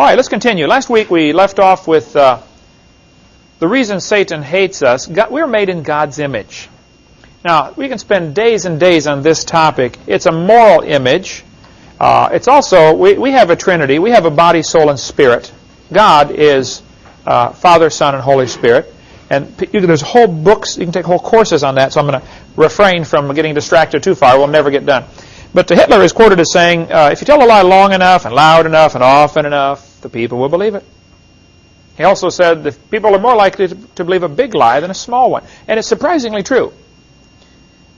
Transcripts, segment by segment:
All right, let's continue. Last week we left off with the reason Satan hates us. We're made in God's image. Now, we can spend days and days on this topic. It's a moral image. It's also, we have a Trinity. We have a body, soul, and spirit. God is Father, Son, and Holy Spirit. And there's whole books, you can take whole courses on that, so I'm going to refrain from getting distracted too far. We'll never get done. But Hitler is quoted as saying, if you tell a lie long enough and loud enough and often enough, the people will believe it. He also said that people are more likely to believe a big lie than a small one. And it's surprisingly true.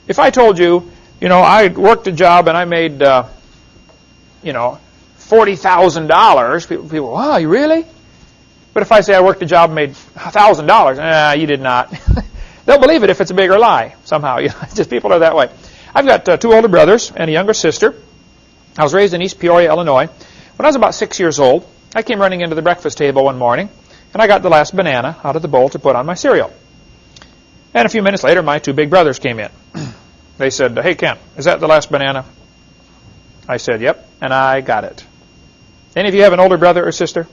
If I told you, I worked a job and I made, $40,000, people, wow, you really? But if I say I worked a job and made $1,000, you did not. They'll believe it if it's a bigger lie somehow. Just people are that way. I've got two older brothers and a younger sister. I was raised in East Peoria, Illinois. When I was about 6 years old, I came running into the breakfast table one morning, and I got the last banana out of the bowl to put on my cereal. And a few minutes later, my two big brothers came in. They said, hey, Ken, is that the last banana? I said, yep, and I got it. Any of you have an older brother or sister?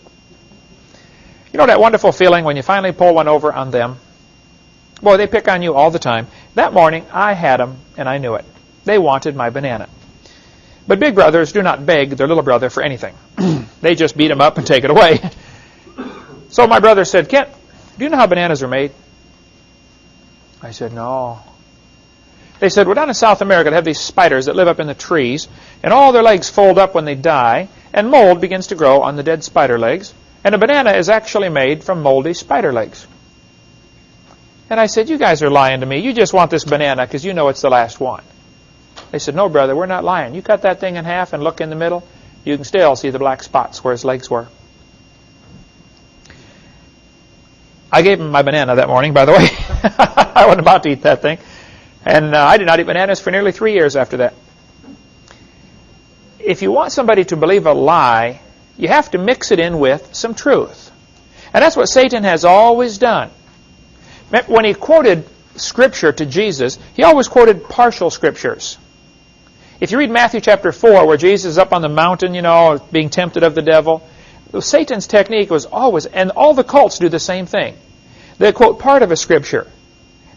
You know that wonderful feeling when you finally pull one over on them? Boy, they pick on you all the time. That morning, I had them, and I knew it. They wanted my banana. But big brothers do not beg their little brother for anything. They just beat him up and take it away. So my brother said, Kent, do you know how bananas are made? I said, no. They said, well, down in South America, they have these spiders that live up in the trees, and all their legs fold up when they die, and mold begins to grow on the dead spider legs, and a banana is actually made from moldy spider legs. And I said, you guys are lying to me. You just want this banana because you know it's the last one. They said, no, brother, we're not lying. You cut that thing in half and look in the middle, you can still see the black spots where his legs were. I gave him my banana that morning, by the way. I wasn't about to eat that thing. And I did not eat bananas for nearly 3 years after that. If you want somebody to believe a lie, you have to mix it in with some truth. And that's what Satan has always done. When he quoted Scripture to Jesus, he always quoted partial Scriptures. If you read Matthew chapter 4, where Jesus is up on the mountain, being tempted of the devil, Satan's technique was always, and all the cults do the same thing. They quote part of a Scripture.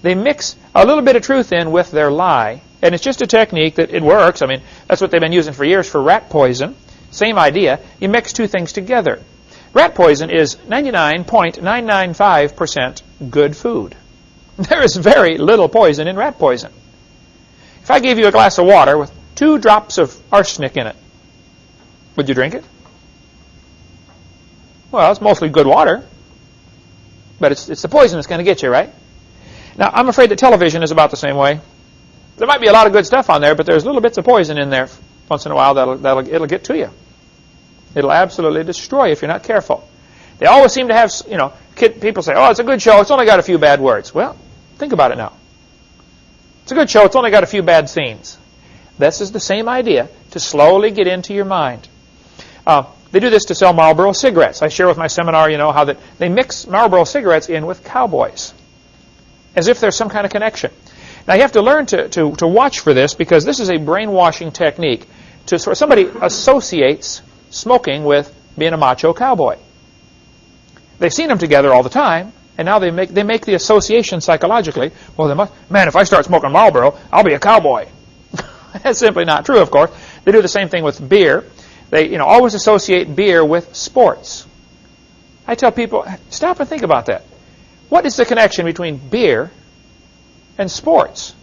They mix a little bit of truth in with their lie, and it's just a technique that it works. I mean, that's what they've been using for years for rat poison. Same idea. You mix two things together. Rat poison is 99.995% good food. There is very little poison in rat poison. If I gave you a glass of water with 2 drops of arsenic in it, would you drink it? Well, it's mostly good water, but it's the poison that's going to get you, right? Now, I'm afraid that television is about the same way. There might be a lot of good stuff on there, but there's little bits of poison in there once in a while it'll get to you. It'll absolutely destroy you if you're not careful. They always seem to have, people say, oh, it's a good show, it's only got a few bad words. Well, think about it now. It's a good show, it's only got a few bad scenes. This is the same idea, to slowly get into your mind. They do this to sell Marlboro cigarettes. I share with my seminar, how that they mix Marlboro cigarettes in with cowboys, as if there's some kind of connection. Now, you have to learn to watch for this, because this is a brainwashing technique. Somebody associates smoking with being a macho cowboy. They've seen them together all the time, and now they make the association psychologically. Well, man, if I start smoking Marlboro, I'll be a cowboy. That's simply not true, of course. They do the same thing with beer. They always associate beer with sports. I tell people, stop and think about that. What is the connection between beer and sports?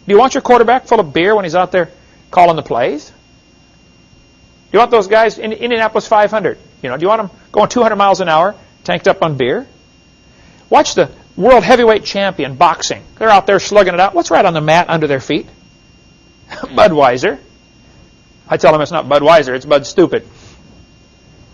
Do you want your quarterback full of beer when he's out there calling the plays? Do you want those guys in Indianapolis 500? Do you want them going 200 miles an hour, tanked up on beer? Watch the world heavyweight champion boxing. They're out there slugging it out. What's right on the mat under their feet? Budweiser. I tell them it's not Budweiser, it's Bud Stupid.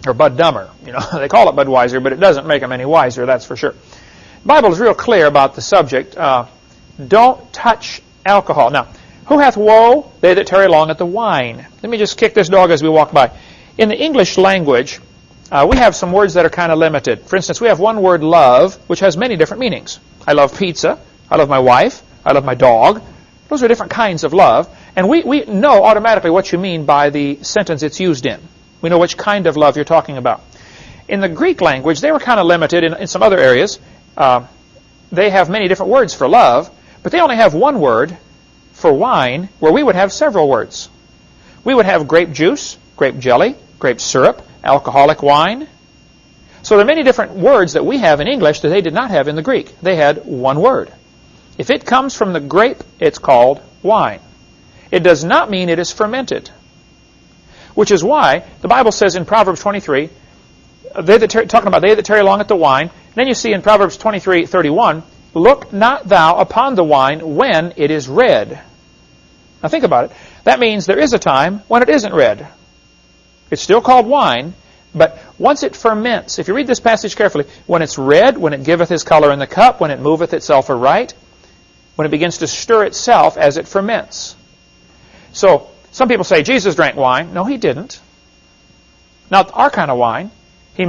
Or Bud Dumber. They call it Budweiser, but it doesn't make them any wiser, that's for sure. The Bible is real clear about the subject. Don't touch alcohol. Now, who hath woe? They that tarry long at the wine. Let me just kick this dog as we walk by. In the English language, we have some words that are kind of limited. For instance, we have one word, love, which has many different meanings. I love pizza. I love my wife. I love my dog. Those are different kinds of love. And we know automatically what you mean by the sentence it's used in. We know which kind of love you're talking about. in the Greek language, they were kind of limited in some other areas. They have many different words for love, but they only have one word for wine, where we would have several words. We would have grape juice, grape jelly, grape syrup, alcoholic wine. So there are many different words that we have in English that they did not have in the Greek. They had one word. If it comes from the grape, it's called wine. It does not mean it is fermented, which is why the Bible says in Proverbs 23, talking about they that tarry long at the wine, and then you see in Proverbs 23:31, look not thou upon the wine when it is red. Now think about it. That means there is a time when it isn't red. It's still called wine, but once it ferments, if you read this passage carefully, when it's red, when it giveth his color in the cup, when it moveth itself aright, when it begins to stir itself as it ferments. So some people say Jesus drank wine. No, he didn't. Not our kind of wine. He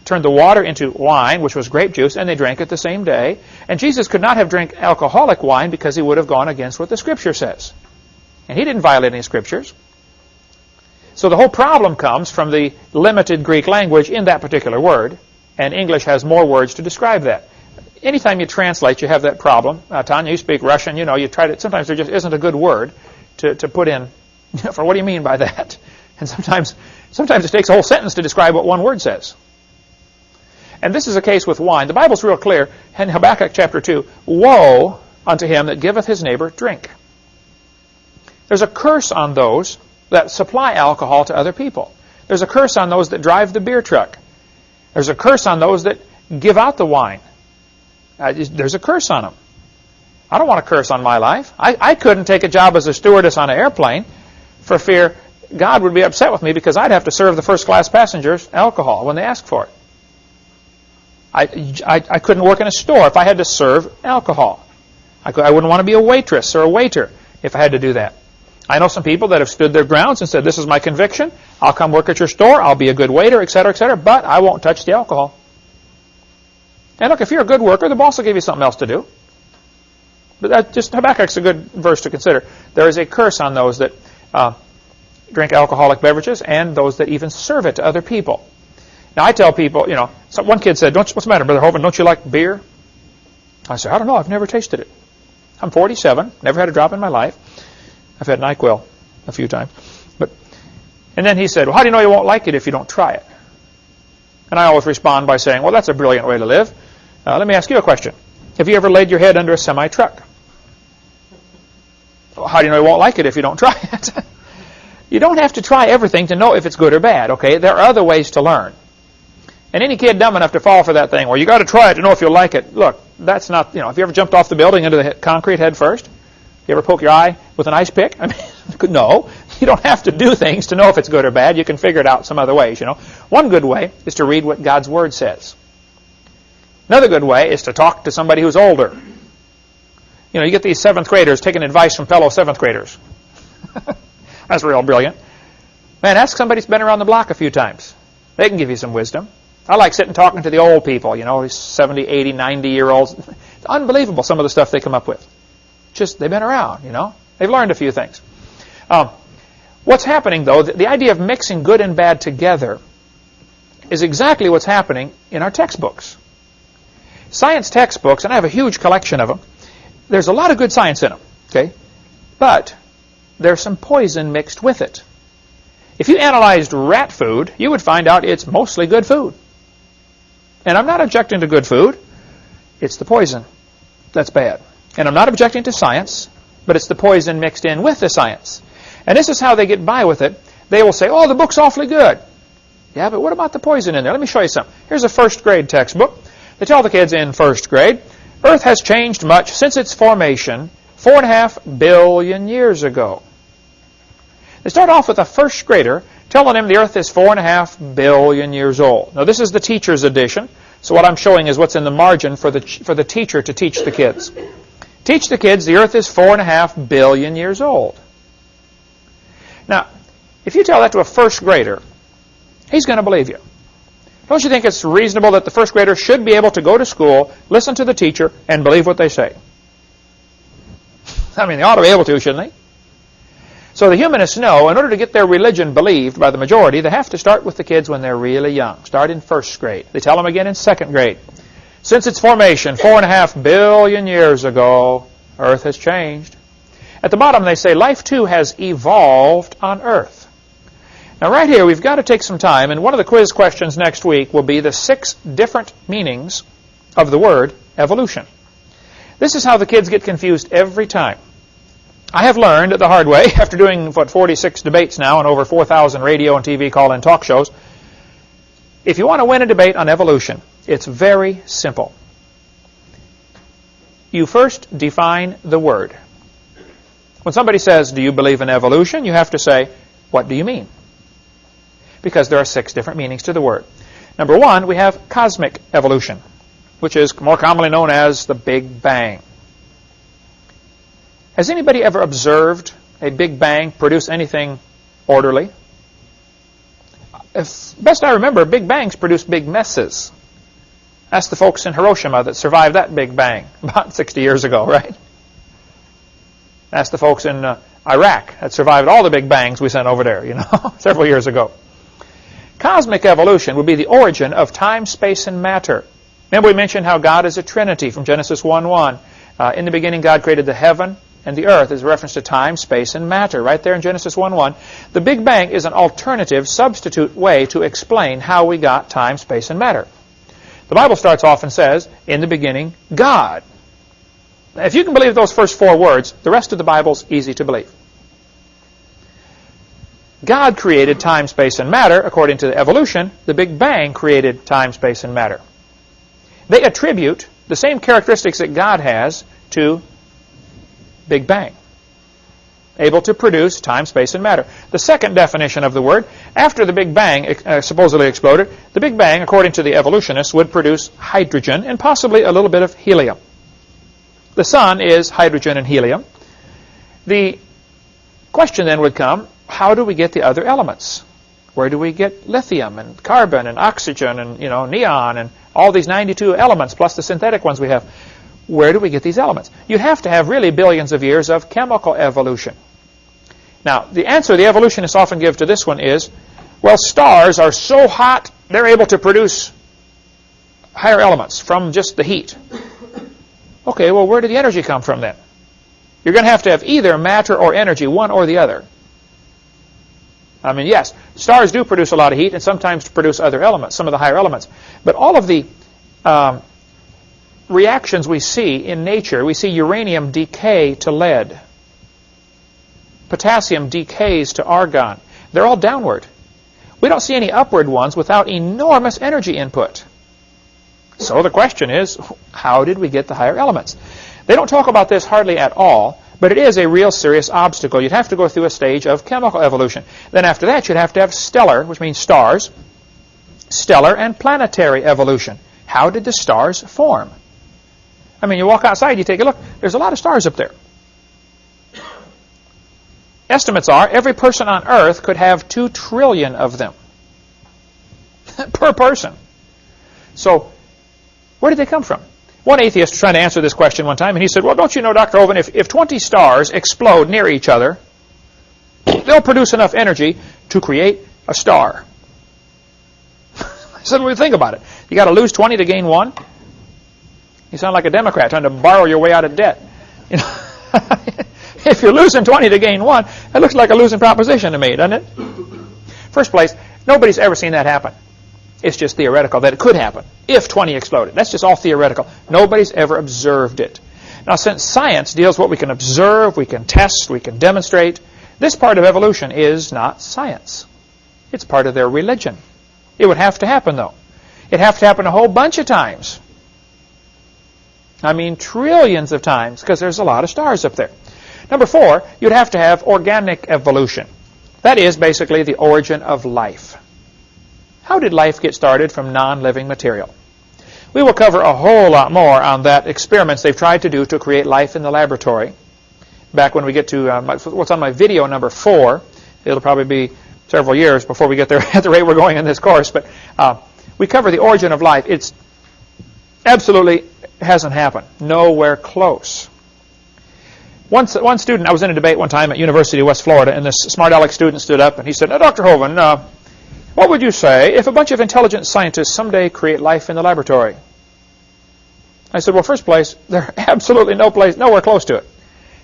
turned the water into wine, which was grape juice, and they drank it the same day. And Jesus could not have drank alcoholic wine because he would have gone against what the Scripture says. And he didn't violate any Scriptures. So the whole problem comes from the limited Greek language in that particular word, and English has more words to describe that. Anytime you translate, you have that problem. Tanya, you speak Russian, you try to, sometimes there just isn't a good word to put in for what do you mean by that? And sometimes it takes a whole sentence to describe what one word says. And this is a case with wine. The Bible's real clear in Habakkuk chapter 2, woe unto him that giveth his neighbor drink. There's a curse on those that supply alcohol to other people. There's a curse on those that drive the beer truck. There's a curse on those that give out the wine. There's a curse on them. I don't want a curse on my life. I couldn't take a job as a stewardess on an airplane for fear God would be upset with me because I'd have to serve the first-class passengers alcohol when they ask for it. I couldn't work in a store if I had to serve alcohol. I wouldn't want to be a waitress or a waiter if I had to do that. I know some people that have stood their grounds and said, this is my conviction. I'll come work at your store. I'll be a good waiter, etc., but I won't touch the alcohol. And look, if you're a good worker, the boss will give you something else to do. But Habakkuk's a good verse to consider. There is a curse on those that drink alcoholic beverages and those that even serve it to other people. Now, I tell people, one kid said, what's the matter, Brother Hovind, don't you like beer? I said, I don't know, I've never tasted it. I'm 47, never had a drop in my life. I've had NyQuil a few times. And then he said, well, how do you know you won't like it if you don't try it? And I always respond by saying, well, that's a brilliant way to live. Let me ask you a question. Have you ever laid your head under a semi-truck? Well, how do you know you won't like it if you don't try it? You don't have to try everything to know if it's good or bad, okay? There are other ways to learn. And any kid dumb enough to fall for that thing, well, you got to try it to know if you'll like it. Look, that's not, have you ever jumped off the building into the concrete head first? You ever poke your eye with an ice pick? I mean, no. You don't have to do things to know if it's good or bad. You can figure it out some other ways, One good way is to read what God's Word says. Another good way is to talk to somebody who's older. You get these 7th graders taking advice from fellow 7th graders. That's real brilliant. Man, ask somebody who's been around the block a few times. They can give you some wisdom. I like sitting talking to the old people, these 70, 80, 90-year-olds. It's unbelievable some of the stuff they come up with. Just, they've been around, They've learned a few things. What's happening, though, the idea of mixing good and bad together is exactly what's happening in our textbooks. Science textbooks, and I have a huge collection of them, there's a lot of good science in them, okay? But there's some poison mixed with it. If you analyzed rat food, you would find out it's mostly good food. And I'm not objecting to good food. It's the poison that's bad. And I'm not objecting to science, but it's the poison mixed in with the science. And this is how they get by with it. They will say, oh, the book's awfully good. Yeah, but what about the poison in there? Let me show you something. Here's a first grade textbook. They tell the kids in first grade, Earth has changed much since its formation 4.5 billion years ago. They start off with a first grader telling him the Earth is 4.5 billion years old. Now, this is the teacher's edition. So what I'm showing is what's in the margin for the teacher to teach the kids. Teach the kids the Earth is 4.5 billion years old. Now, if you tell that to a first grader, he's going to believe you. Don't you think it's reasonable that the first grader should be able to go to school, listen to the teacher, and believe what they say? I mean, they ought to be able to, shouldn't they? So the humanists know in order to get their religion believed by the majority, they have to start with the kids when they're really young. Start in first grade. They tell them again in second grade. Since its formation 4.5 billion years ago, Earth has changed. At the bottom they say life too has evolved on Earth. Now right here we've got to take some time, and one of the quiz questions next week will be the 6 different meanings of the word evolution. This is how the kids get confused every time. I have learned the hard way, after doing, 46 debates now and over 4,000 radio and TV call-in talk shows, if you want to win a debate on evolution, it's very simple. You first define the word. When somebody says, do you believe in evolution? You have to say, what do you mean? Because there are 6 different meanings to the word. Number 1, we have cosmic evolution, which is more commonly known as the Big Bang. Has anybody ever observed a Big Bang produce anything orderly? If best I remember, Big Bangs produce big messes. That's the folks in Hiroshima that survived that Big Bang about 60 years ago, right? That's the folks in Iraq that survived all the Big Bangs we sent over there, several years ago. Cosmic evolution would be the origin of time, space, and matter. Remember we mentioned how God is a Trinity from Genesis 1:1. In the beginning God created the heaven and the earth is a reference to time, space, and matter, right there in Genesis 1:1. The Big Bang is an alternative, substitute way to explain how we got time, space, and matter. The Bible starts off and says, in the beginning, God. Now, if you can believe those first 4 words, the rest of the Bible's easy to believe. God created time, space, and matter. According to the evolution, the Big Bang created time, space, and matter. They attribute the same characteristics that God has to Big Bang, able to produce time, space, and matter. The second definition of the word, after the Big Bang supposedly exploded, the Big Bang, according to the evolutionists, would produce hydrogen and possibly a little bit of helium. The sun is hydrogen and helium. The question then would come, how do we get the other elements? Where do we get lithium and carbon and oxygen and neon and all these 92 elements plus the synthetic ones we have? Where do we get these elements? You'd have to have really billions of years of chemical evolution. Now, the answer the evolutionists often give to this one is, well, stars are so hot they're able to produce higher elements from just the heat. Okay, well, where did the energy come from then? You're going to have either matter or energy, one or the other. I mean, yes, stars do produce a lot of heat and sometimes produce other elements, some of the higher elements. But all of the reactions we see in nature, we see uranium decay to lead. Potassium decays to argon. They're all downward. We don't see any upward ones without enormous energy input. So the question is, how did we get the higher elements? They don't talk about this hardly at all, but it is a real serious obstacle. You'd have to go through a stage of chemical evolution. Then after that, you'd have to have stellar, which means stars, stellar and planetary evolution. How did the stars form? I mean, you walk outside, you take a look, there's a lot of stars up there. Estimates are every person on Earth could have 2 trillion of them per person. So where did they come from? One atheist was trying to answer this question one time, and he said, well, don't you know, Dr. Oven, if 20 stars explode near each other, they'll produce enough energy to create a star. I said, well, think about it. You got to lose 20 to gain 1? You sound like a Democrat trying to borrow your way out of debt. If you're losing 20 to gain 1, that looks like a losing proposition to me, doesn't it? First place, nobody's ever seen that happen. It's just theoretical that it could happen if 20 exploded. That's just all theoretical. Nobody's ever observed it. Now, since science deals with what we can observe, we can test, we can demonstrate, this part of evolution is not science. It's part of their religion. It would have to happen, though. It'd have to happen a whole bunch of times. I mean, trillions of times, because there's a lot of stars up there. Number 4, you'd have to have organic evolution. That is basically the origin of life. How did life get started from non-living material? We will cover a whole lot more on that experiments they've tried to do to create life in the laboratory. Back when we get to what's on my video number 4, it'll probably be several years before we get there at the rate we're going in this course. But we cover the origin of life. It's absolutely hasn't happened. Nowhere close. One student, I was in a debate one time at University of West Florida, and this smart aleck student stood up and he said, "Now, Dr. Hovind, what would you say if a bunch of intelligent scientists someday create life in the laboratory?" I said, well, first place, they're absolutely nowhere close to it.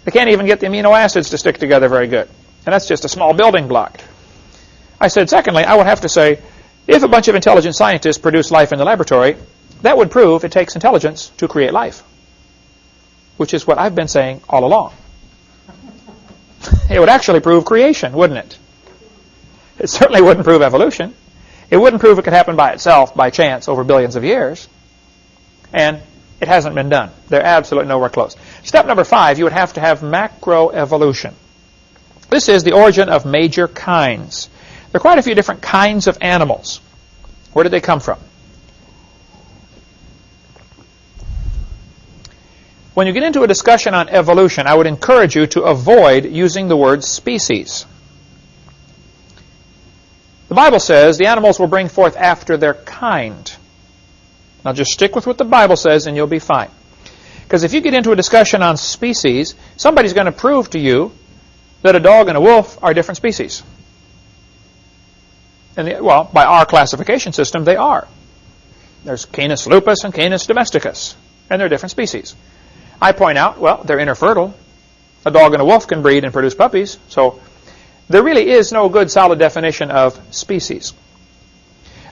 They can't even get the amino acids to stick together very good. And that's just a small building block. I said, secondly, I would have to say, if a bunch of intelligent scientists produce life in the laboratory, that would prove it takes intelligence to create life, which is what I've been saying all along. It would actually prove creation, wouldn't it? It certainly wouldn't prove evolution. It wouldn't prove it could happen by itself, by chance, over billions of years. And it hasn't been done. They're absolutely nowhere close. Step number 5, you would have to have macroevolution. This is the origin of major kinds. There are quite a few different kinds of animals. Where did they come from? When you get into a discussion on evolution, I would encourage you to avoid using the word species. The Bible says the animals will bring forth after their kind. Now just stick with what the Bible says and you'll be fine. Because if you get into a discussion on species, somebody's going to prove to you that a dog and a wolf are different species. And well, by our classification system, they are. There's Canis lupus and Canis domesticus, and they're different species. I point out, well, they're interfertile. A dog and a wolf can breed and produce puppies, so there really is no good solid definition of species.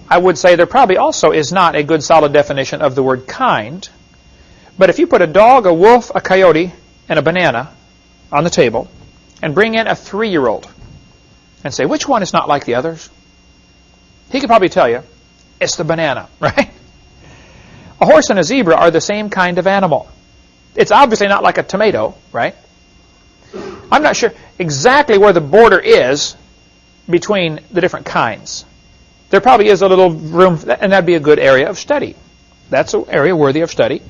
I would say there probably also is not a good solid definition of the word kind, but if you put a dog, a wolf, a coyote, and a banana on the table, and bring in a 3-year-old and say, which one is not like the others? He could probably tell you, it's the banana, right? A horse and a zebra are the same kind of animal. It's obviously not like a tomato, right? I'm not sure exactly where the border is between the different kinds. There probably is a little room, and that'd be a good area of study. That's an area worthy of study.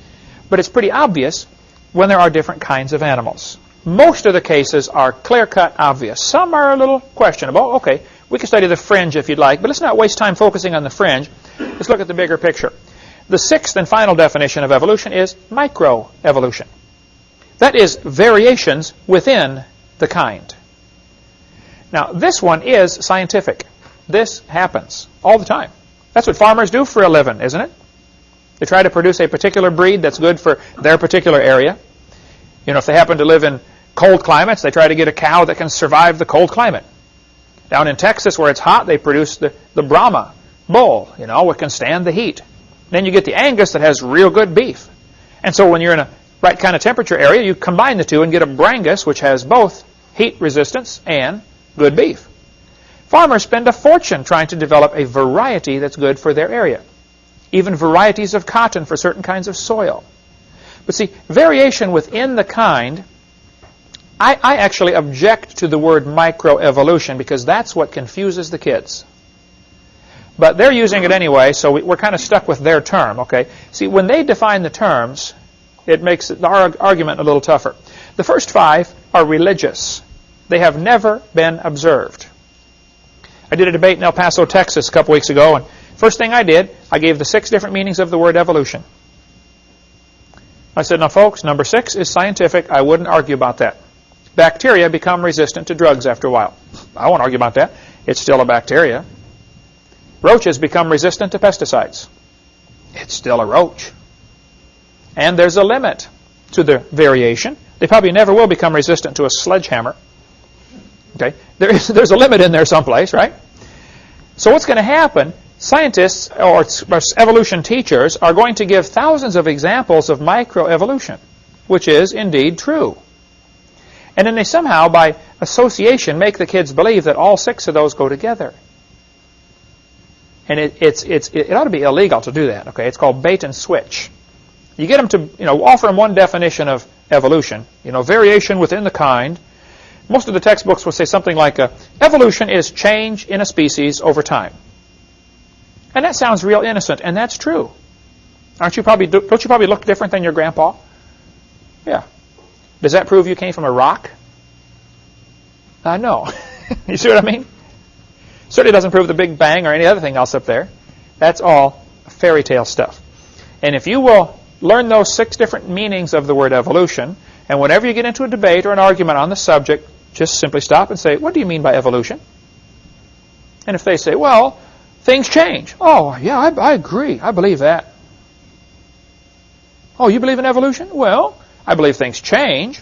But it's pretty obvious when there are different kinds of animals. Most of the cases are clear-cut obvious. Some are a little questionable. Okay, we can study the fringe if you'd like, but let's not waste time focusing on the fringe. Let's look at the bigger picture. The 6th and final definition of evolution is microevolution. That is variations within the kind. Now, this one is scientific. This happens all the time. That's what farmers do for a living, isn't it? They try to produce a particular breed that's good for their particular area. You know, if they happen to live in cold climates, they try to get a cow that can survive the cold climate. Down in Texas, where it's hot, they produce the Brahma bull, you know, which can stand the heat. Then you get the Angus that has real good beef. And so when you're in a right kind of temperature area, you combine the two and get a Brangus, which has both heat resistance and good beef. Farmers spend a fortune trying to develop a variety that's good for their area. Even varieties of cotton for certain kinds of soil. But see, variation within the kind, I actually object to the word microevolution because that's what confuses the kids. But they're using it anyway, so we're kind of stuck with their term, okay? See, when they define the terms, it makes our argument a little tougher. The first 5 are religious. They have never been observed. I did a debate in El Paso, Texas a couple weeks ago, and first thing I did, I gave the 6 different meanings of the word evolution. I said, now folks, number 6 is scientific. I wouldn't argue about that. Bacteria become resistant to drugs after a while. I won't argue about that. It's still a bacteria. Roaches become resistant to pesticides. It's still a roach. And there's a limit to the variation. They probably never will become resistant to a sledgehammer. Okay, there's a limit in there someplace, right? So what's going to happen? Scientists or evolution teachers are going to give thousands of examples of microevolution, which is indeed true. And then they somehow, by association, make the kids believe that all 6 of those go together. And it ought to be illegal to do that. Okay, it's called bait and switch. You get them to offer them one definition of evolution, variation within the kind. Most of the textbooks will say something like, evolution is change in a species over time. And that sounds real innocent, and that's true. Don't you probably look different than your grandpa? Yeah. Does that prove you came from a rock? No. You see what I mean? Certainly doesn't prove the Big Bang or any other thing else up there. That's all fairy tale stuff. And if you will learn those 6 different meanings of the word evolution, And whenever you get into a debate or an argument on the subject, just simply stop and say, what do you mean by evolution? And if they say, well, things change. Oh, yeah, I agree. I believe that. Oh, you believe in evolution? Well, I believe things change.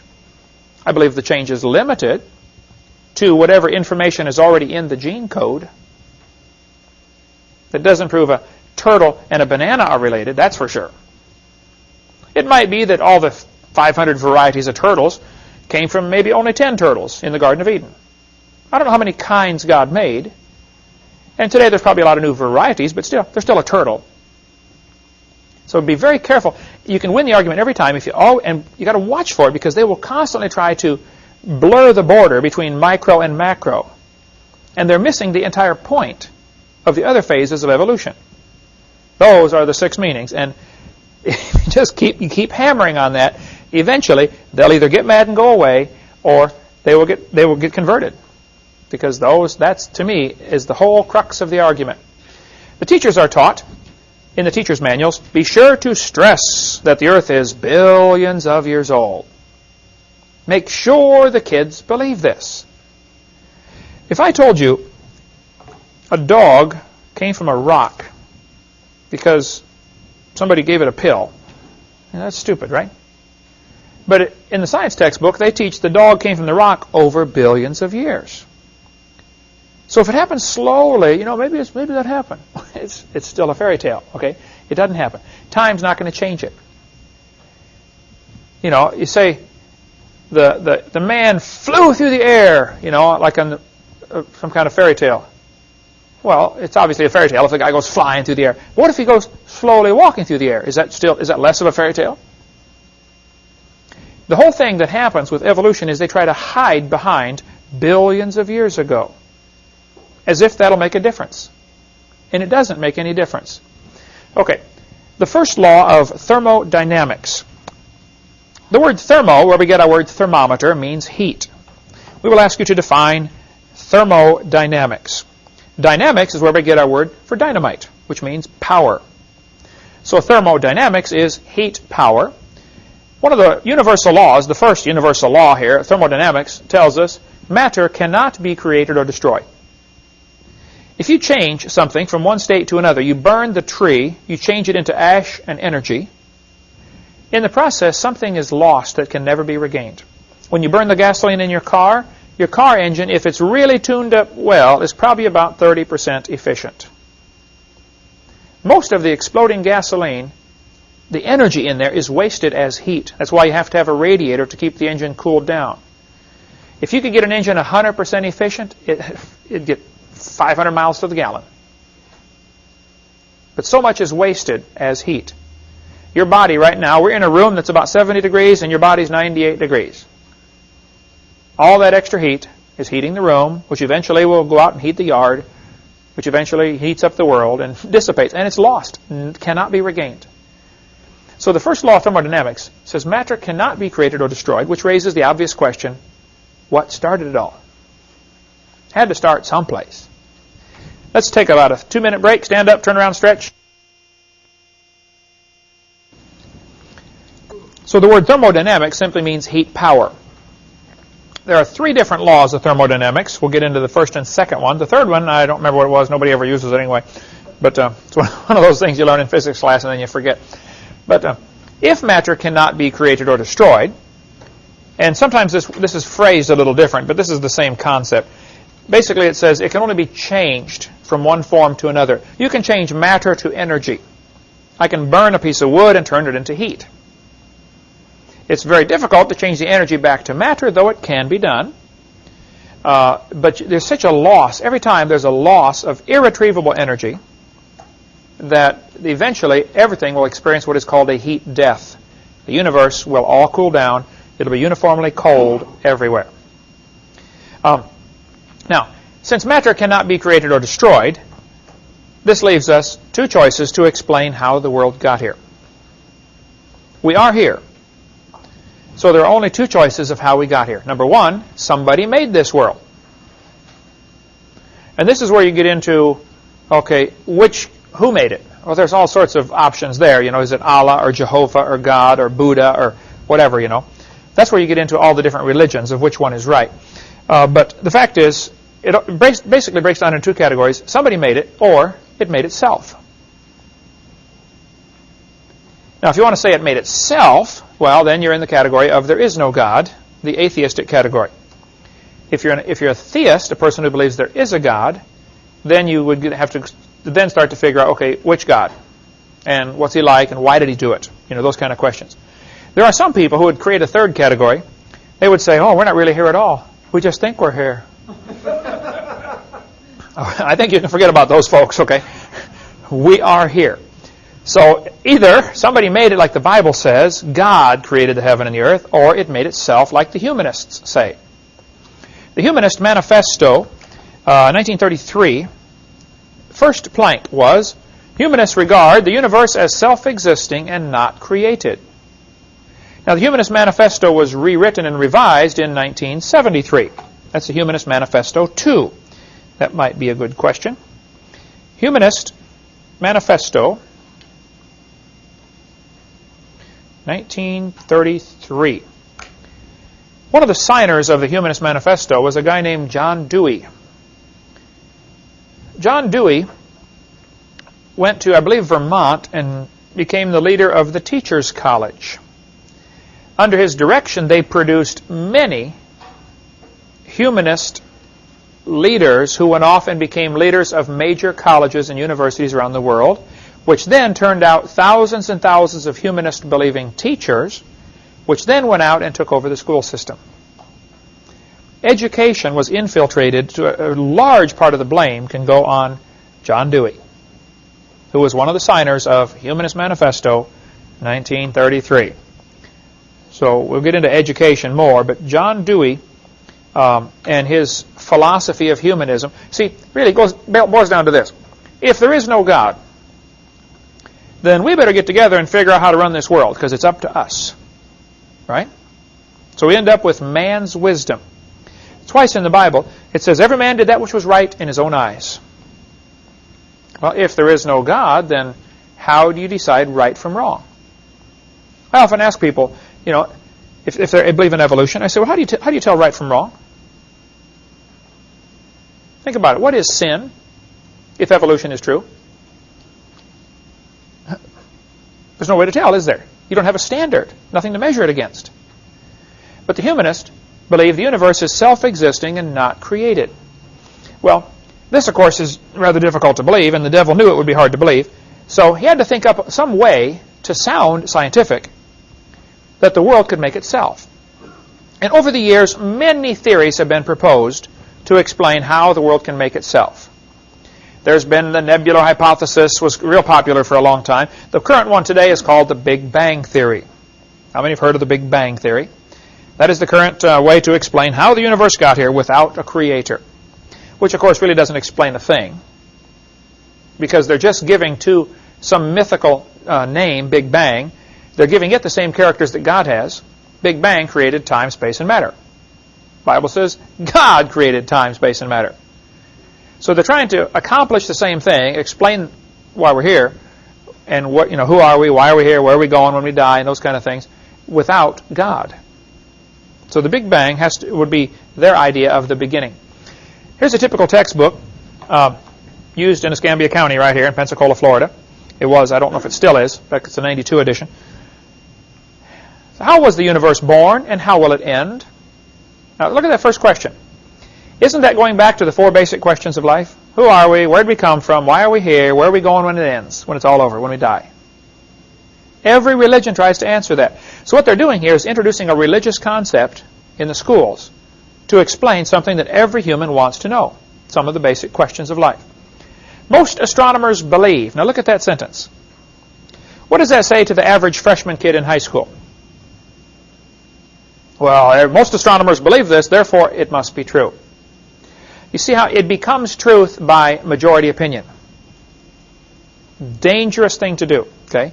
I believe the change is limited to whatever information is already in the gene code. That doesn't prove a turtle and a banana are related, that's for sure. It might be that all the 500 varieties of turtles came from maybe only 10 turtles in the Garden of Eden. I don't know how many kinds God made. And today there's probably a lot of new varieties, but still, there's still a turtle. So be very careful. You can win the argument every time, and you got to watch for it, because they will constantly try to blur the border between micro and macro. And they're missing the entire point of the other phases of evolution. Those are the 6 meanings. And if you keep hammering on that, eventually they'll either get mad and go away, or they will get converted. Because that, to me, is the whole crux of the argument. The teachers are taught, in the teacher's manuals, be sure to stress that the earth is billions of years old. Make sure the kids believe this. If I told you a dog came from a rock because somebody gave it a pill, that's stupid, right? But in the science textbook, they teach the dog came from the rock over billions of years. So if it happens slowly, maybe that happened. It's still a fairy tale, okay? It doesn't happen. Time's not going to change it. You say the man flew through the air, like on some kind of fairy tale. Well, it's obviously a fairy tale if the guy goes flying through the air. What if he goes slowly walking through the air? Is that less of a fairy tale? The whole thing that happens with evolution is they try to hide behind billions of years ago, as if that'll make a difference. And it doesn't make any difference. Okay, the first law of thermodynamics. The word thermo, where we get our word thermometer, means heat. We will ask you to define thermodynamics. Dynamics is where we get our word for dynamite, which means power. So thermodynamics is heat power. One of the universal laws, the first universal law here, thermodynamics, tells us matter cannot be created or destroyed. If you change something from one state to another, you burn the tree, you change it into ash and energy, in the process, something is lost that can never be regained. When you burn the gasoline in your car engine, if it's really tuned up well, is probably about 30% efficient. Most of the exploding gasoline, the energy in there is wasted as heat. That's why you have to have a radiator to keep the engine cooled down. If you could get an engine 100% efficient, it'd get 500 miles to the gallon. But so much is wasted as heat. Your body right now, we're in a room that's about 70 degrees and your body's 98 degrees. All that extra heat is heating the room, which eventually will go out and heat the yard, which eventually heats up the world and dissipates. And it's lost, and cannot be regained. So the first law of thermodynamics says matter cannot be created or destroyed, which raises the obvious question, what started it all? Had to start someplace. Let's take about a 2-minute break. Stand up, turn around, stretch. So the word thermodynamics simply means heat power. There are 3 different laws of thermodynamics. We'll get into the first and second one. The third one, I don't remember what it was. Nobody ever uses it anyway. But it's one of those things you learn in physics class and then you forget. But if matter cannot be created or destroyed, and sometimes this is phrased a little different, but this is the same concept. Basically, it says it can only be changed from one form to another. You can change matter to energy. I can burn a piece of wood and turn it into heat. It's very difficult to change the energy back to matter, though it can be done. But there's such a loss. Every time there's a loss of irretrievable energy that eventually everything will experience what is called a heat death. The universe will all cool down. It'll be uniformly cold everywhere. Now, since matter cannot be created or destroyed, this leaves us 2 choices to explain how the world got here. We are here. So there are only 2 choices of how we got here. Number 1, somebody made this world. And this is where you get into, okay, who made it? Well, there's all sorts of options there. Is it Allah or Jehovah or God or Buddha or whatever, That's where you get into all the different religions of which one is right. But the fact is, it basically breaks down into two categories. Somebody made it, or it made itself. Now, if you want to say it made itself, well, then you're in the category of there is no God, the atheistic category. If you're a theist, a person who believes there is a God, then you would have to then start to figure out, okay, which God? And what's he like, and why did he do it? You know, those kind of questions. There are some people who would create a third category. They would say, oh, we're not really here at all. We just think we're here. I think you can forget about those folks, okay? We are here. So either somebody made it like the Bible says, God created the heaven and the earth, or it made itself like the humanists say. The Humanist Manifesto, 1933, first plank was, humanists regard the universe as self-existing and not created. Now, the Humanist Manifesto was rewritten and revised in 1973. That's the Humanist Manifesto 2. That might be a good question. Humanist Manifesto, 1933. One of the signers of the Humanist Manifesto was a guy named John Dewey. John Dewey went to, I believe, Vermont and became the leader of the Teachers College. Under his direction, they produced many humanist leaders who went off and became leaders of major colleges and universities around the world, which then turned out thousands and thousands of humanist-believing teachers, which then went out and took over the school system. Education was infiltrated. To a large part of the blame can go on John Dewey, who was one of the signers of Humanist Manifesto, 1933. So we'll get into education more, but John Dewey and his philosophy of humanism, see, really boils down to this. If there is no God, then we better get together and figure out how to run this world, because it's up to us. Right? So we end up with man's wisdom. Twice in the Bible, it says, every man did that which was right in his own eyes. Well, if there is no God, then how do you decide right from wrong? I often ask people, you know, if they believe in evolution, I say, well, how do you tell right from wrong? Think about it. What is sin, if evolution is true? There's no way to tell, is there? You don't have a standard, nothing to measure it against. But the humanists believe the universe is self-existing and not created. Well, this, of course, is rather difficult to believe, and the devil knew it would be hard to believe. So he had to think up some way to sound scientific that the world could make itself. And over the years, many theories have been proposed to explain how the world can make itself. There's been the nebular hypothesis, was real popular for a long time. The current one today is called the Big Bang Theory. How many have heard of the Big Bang Theory? That is the current way to explain how the universe got here without a creator, which, of course, really doesn't explain a thing, because they're just giving to some mythical name, Big Bang, they're giving it the same characters that God has. Big Bang created time, space, and matter. The Bible says God created time, space, and matter. So they're trying to accomplish the same thing, explain why we're here, and what, you know, who are we, why are we here, where are we going when we die, and those kind of things, without God. So the Big Bang would be their idea of the beginning. Here's a typical textbook used in Escambia County right here in Pensacola, Florida. It was, I don't know if it still is, in fact it's a 92 edition. So how was the universe born, and how will it end? Now look at that first question. Isn't that going back to the four basic questions of life? Who are we? Where did we come from? Why are we here? Where are we going when it ends? When it's all over, when we die? Every religion tries to answer that. So what they're doing here is introducing a religious concept in the schools to explain something that every human wants to know, some of the basic questions of life. Most astronomers believe. Now look at that sentence. What does that say to the average freshman kid in high school? Well, most astronomers believe this, therefore it must be true. You see how it becomes truth by majority opinion. Dangerous thing to do, okay?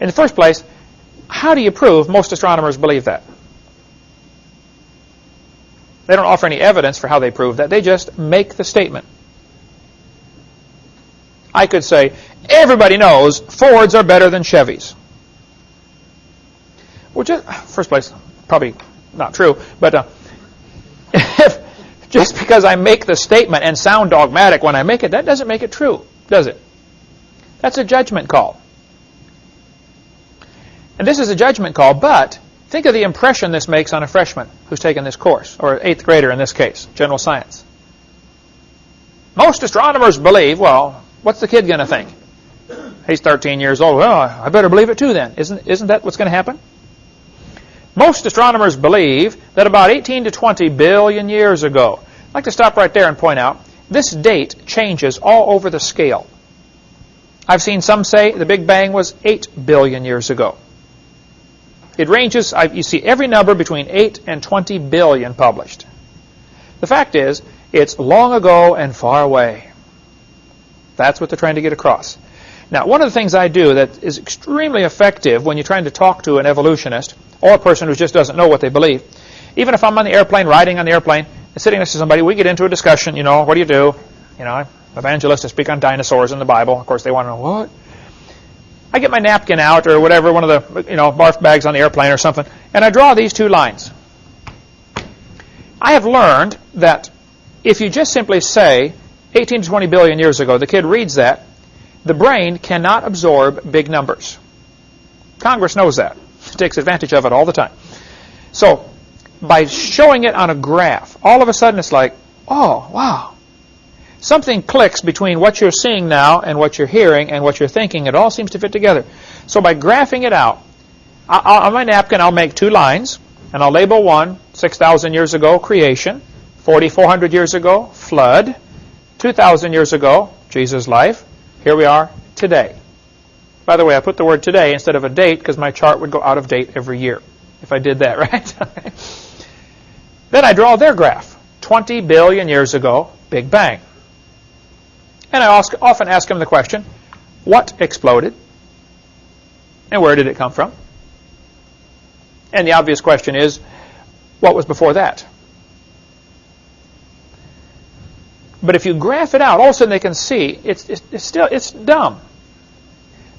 In the first place, how do you prove most astronomers believe that? They don't offer any evidence for how they prove that. They just make the statement. I could say, everybody knows Fords are better than Chevys. Well, just, first place, probably not true, but just because I make the statement and sound dogmatic when I make it, that doesn't make it true, does it? That's a judgment call. And this is a judgment call, but think of the impression this makes on a freshman who's taken this course, or an 8th grader in this case, general science. Most astronomers believe, well, what's the kid going to think? He's 13 years old. Well, I better believe it too then. Isn't that what's going to happen? Most astronomers believe that about 18 to 20 billion years ago, I'd like to stop right there and point out, this date changes all over the scale. I've seen some say the Big Bang was 8 billion years ago. It ranges, you see every number between 8 and 20 billion published. The fact is, it's long ago and far away. That's what they're trying to get across. Now, one of the things I do that is extremely effective when you're trying to talk to an evolutionist or a person who just doesn't know what they believe, even if I'm on the airplane, riding on the airplane, and sitting next to somebody, we get into a discussion, what do you do? I'm evangelist, I speak on dinosaurs in the Bible. Of course, they want to know, what? I get my napkin out or whatever, one of the barf bags on the airplane or something, and I draw these 2 lines. I have learned that if you just simply say 18 to 20 billion years ago, the kid reads that, the brain cannot absorb big numbers. Congress knows that. It takes advantage of it all the time. So by showing it on a graph, all of a sudden it's like, oh, wow. Something clicks between what you're seeing now and what you're hearing and what you're thinking. It all seems to fit together. So by graphing it out, on my napkin I'll make 2 lines, and I'll label one, 6,000 years ago, creation, 4,400 years ago, flood, 2,000 years ago, Jesus' life. Here we are today. By the way, I put the word today instead of a date because my chart would go out of date every year if I did that, right? Then I draw their graph. 20 billion years ago, Big Bang. And I often ask them the question, what exploded? And where did it come from? And the obvious question is, what was before that? But if you graph it out, all of a sudden they can see it's dumb.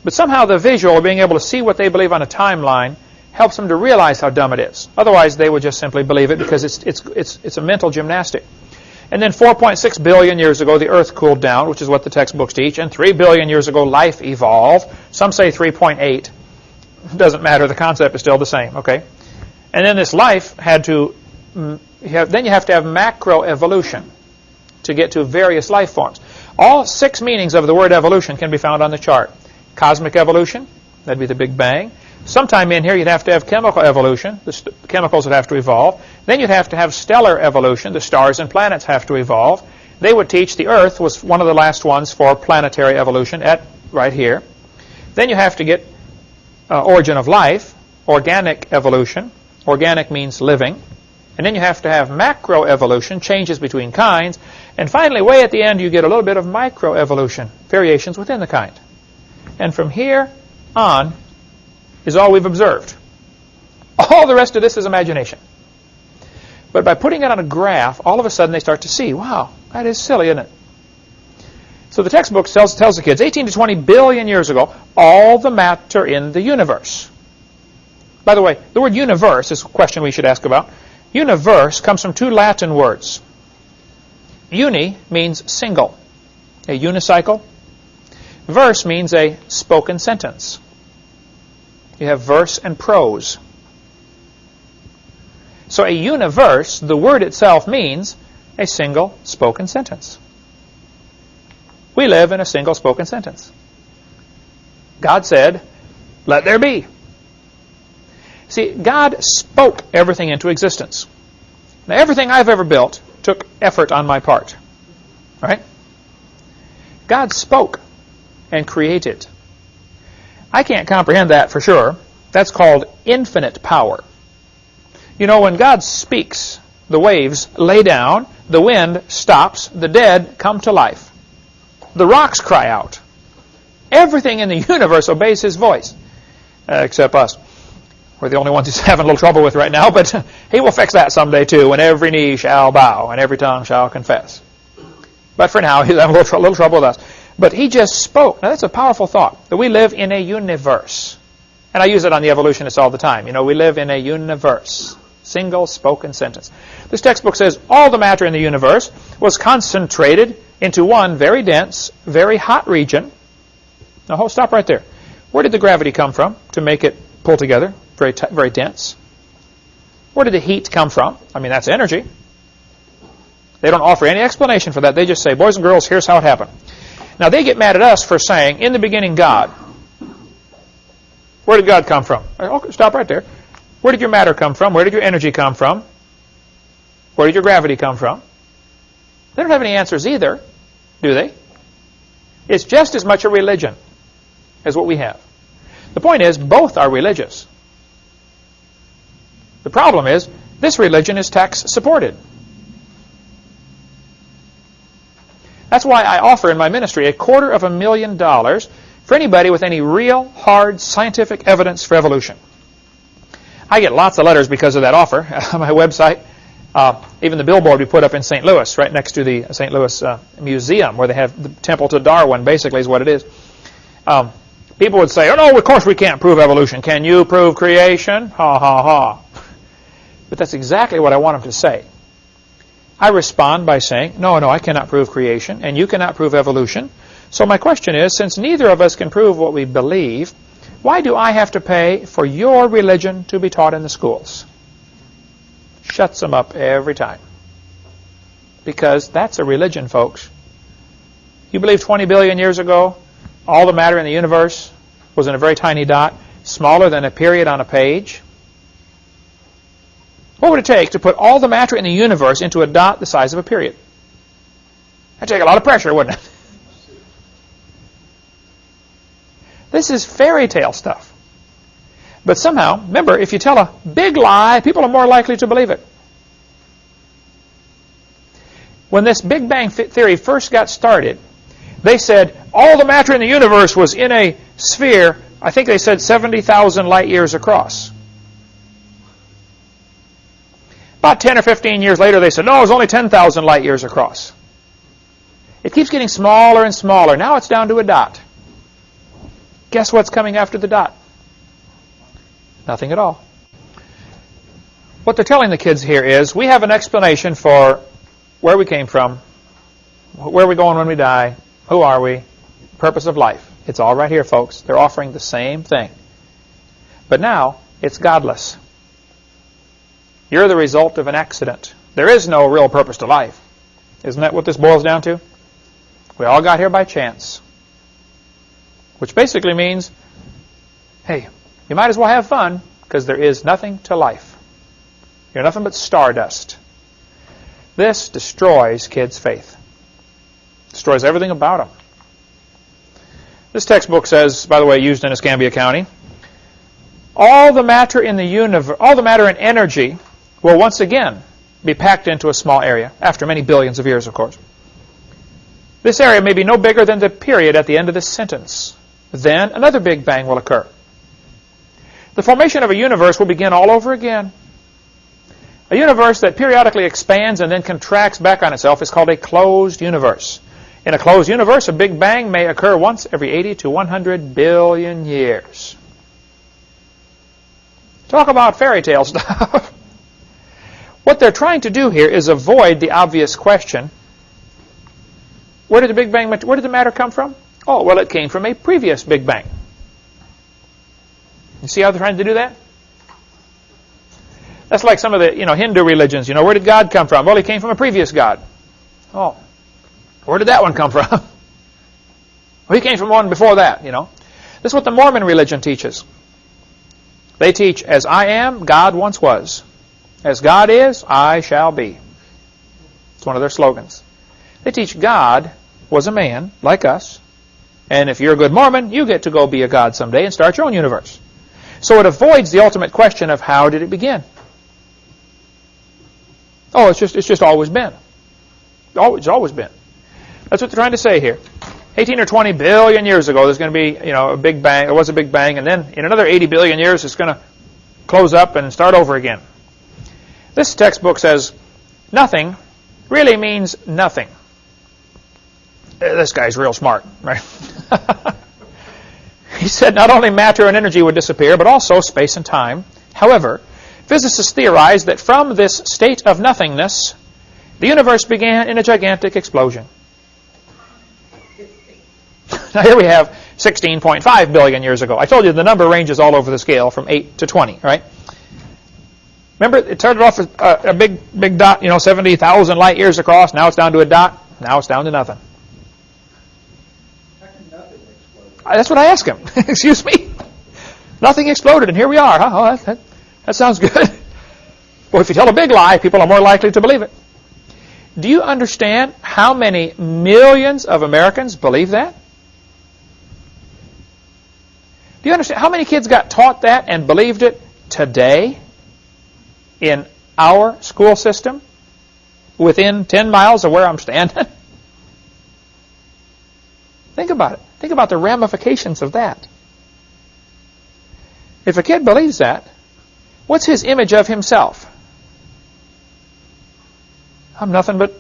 But somehow the visual, being able to see what they believe on a timeline, helps them to realize how dumb it is. Otherwise, they would just simply believe it because it's a mental gymnastic. And then 4.6 billion years ago, the Earth cooled down, which is what the textbooks teach. And 3 billion years ago, life evolved. Some say 3.8. It doesn't matter. The concept is still the same. Okay. And then this life had to. Then you have to have macroevolution to get to various life forms. All 6 meanings of the word evolution can be found on the chart. Cosmic evolution, that'd be the Big Bang. Sometime in here you'd have to have chemical evolution, the chemicals would have to evolve. Then you'd have to have stellar evolution, the stars and planets have to evolve. They would teach the Earth was one of the last ones for planetary evolution right here. Then you have to get origin of life, organic evolution. Organic means living. And then you have to have macroevolution, changes between kinds. And finally, way at the end, you get a little bit of microevolution, variations within the kind. And from here on is all we've observed. All the rest of this is imagination. But by putting it on a graph, all of a sudden they start to see, wow, that is silly, isn't it? So the textbook tells the kids, 18 to 20 billion years ago, all the matter in the universe. By the way, the word universe is a question we should ask about. Universe comes from 2 Latin words. Uni means single, a unicycle. Verse means a spoken sentence. You have verse and prose. So a universe, the word itself means a single spoken sentence. We live in a single spoken sentence. God said, let there be. See, God spoke everything into existence. Now, everything I've ever built took effort on my part. Right? God spoke and created. I can't comprehend that for sure. That's called infinite power. You know, when God speaks, the waves lay down, the wind stops, the dead come to life. The rocks cry out. Everything in the universe obeys His voice, except us. We're the only ones He's having a little trouble with right now, but He will fix that someday too, when every knee shall bow and every tongue shall confess. But for now, He's having a little trouble with us. But He just spoke. Now that's a powerful thought, that we live in a universe. And I use it on the evolutionists all the time. You know, we live in a universe. Single spoken sentence. This textbook says all the matter in the universe was concentrated into one very dense, very hot region. Now, stop right there. Where did the gravity come from to make it pull together? Very dense. Where did the heat come from? I mean, that's energy. They don't offer any explanation for that. They just say, boys and girls, here's how it happened. Now, they get mad at us for saying, in the beginning, God. Where did God come from? Okay, stop right there. Where did your matter come from? Where did your energy come from? Where did your gravity come from? They don't have any answers either, do they? It's just as much a religion as what we have. The point is, both are religious. The problem is, this religion is tax-supported. That's why I offer in my ministry $250,000 for anybody with any real, hard, scientific evidence for evolution. I get lots of letters because of that offer on my website. Even the billboard we put up in St. Louis, right next to the St. Louis Museum, where they have the temple to Darwin, basically is what it is. People would say, oh, no, of course we can't prove evolution. Can you prove creation? Ha, ha, ha. But that's exactly what I want them to say. I respond by saying, no, I cannot prove creation, and you cannot prove evolution. So my question is, since neither of us can prove what we believe, why do I have to pay for your religion to be taught in the schools? Shuts them up every time. Because that's a religion, folks. You believe 20 billion years ago, all the matter in the universe was in a very tiny dot, smaller than a period on a page? What would it take to put all the matter in the universe into a dot the size of a period? That'd take a lot of pressure, wouldn't it? This is fairy tale stuff. But somehow, remember, if you tell a big lie, people are more likely to believe it. When this Big Bang theory first got started, they said all the matter in the universe was in a sphere, I think they said 70,000 light years across. About 10 or 15 years later, they said, no, it was only 10,000 light years across. It keeps getting smaller and smaller. Now it's down to a dot. Guess what's coming after the dot? Nothing at all. What they're telling the kids here is, we have an explanation for where we came from, where are we going when we die, who are we, purpose of life. It's all right here, folks. They're offering the same thing. But now, it's godless. You're the result of an accident. There is no real purpose to life. Isn't that what this boils down to? We all got here by chance. Which basically means, hey, you might as well have fun, because there is nothing to life. You're nothing but stardust. This destroys kids' faith. Destroys everything about them. This textbook says, by the way, used in Escambia County, all the matter in the universe, all the matter in energy will once again be packed into a small area, after many billions of years, of course. This area may be no bigger than the period at the end of this sentence. Then another Big Bang will occur. The formation of a universe will begin all over again. A universe that periodically expands and then contracts back on itself is called a closed universe. In a closed universe, a Big Bang may occur once every 80 to 100 billion years. Talk about fairy tale stuff. What they're trying to do here is avoid the obvious question, where did the matter come from? Oh, well, it came from a previous Big Bang. You see how they're trying to do that? That's like some of the Hindu religions. Where did God come from? Well, he came from a previous God. Oh, where did that one come from? Well, he came from one before that, This is what the Mormon religion teaches. They teach, as I am, God once was. As God is, I shall be. It's one of their slogans. They teach God was a man like us, and if you're a good Mormon, you get to go be a God someday and start your own universe. So it avoids the ultimate question of how did it begin? Oh, it's just always been. It's always been. That's what they're trying to say here. 18 or 20 billion years ago, there's going to be a Big Bang. There was a Big Bang, and then in another 80 billion years, it's going to close up and start over again. This textbook says nothing really means nothing. This guy's real smart, right? He said not only matter and energy would disappear, but also space and time. However, physicists theorized that from this state of nothingness, the universe began in a gigantic explosion. Now here we have 16.5 billion years ago. I told you the number ranges all over the scale from 8 to 20, right? Remember, it started off as a big dot, 70,000 light years across. Now it's down to a dot. Now it's down to nothing. How can nothing explode? That's what I asked him. Excuse me? Nothing exploded, and here we are. Huh? Oh, that sounds good. Well, if you tell a big lie, people are more likely to believe it. Do you understand how many millions of Americans believe that? Do you understand how many kids got taught that and believed it today in our school system within 10 miles of where I'm standing? Think about it. Think about the ramifications of that. If a kid believes that, what's his image of himself? I'm nothing but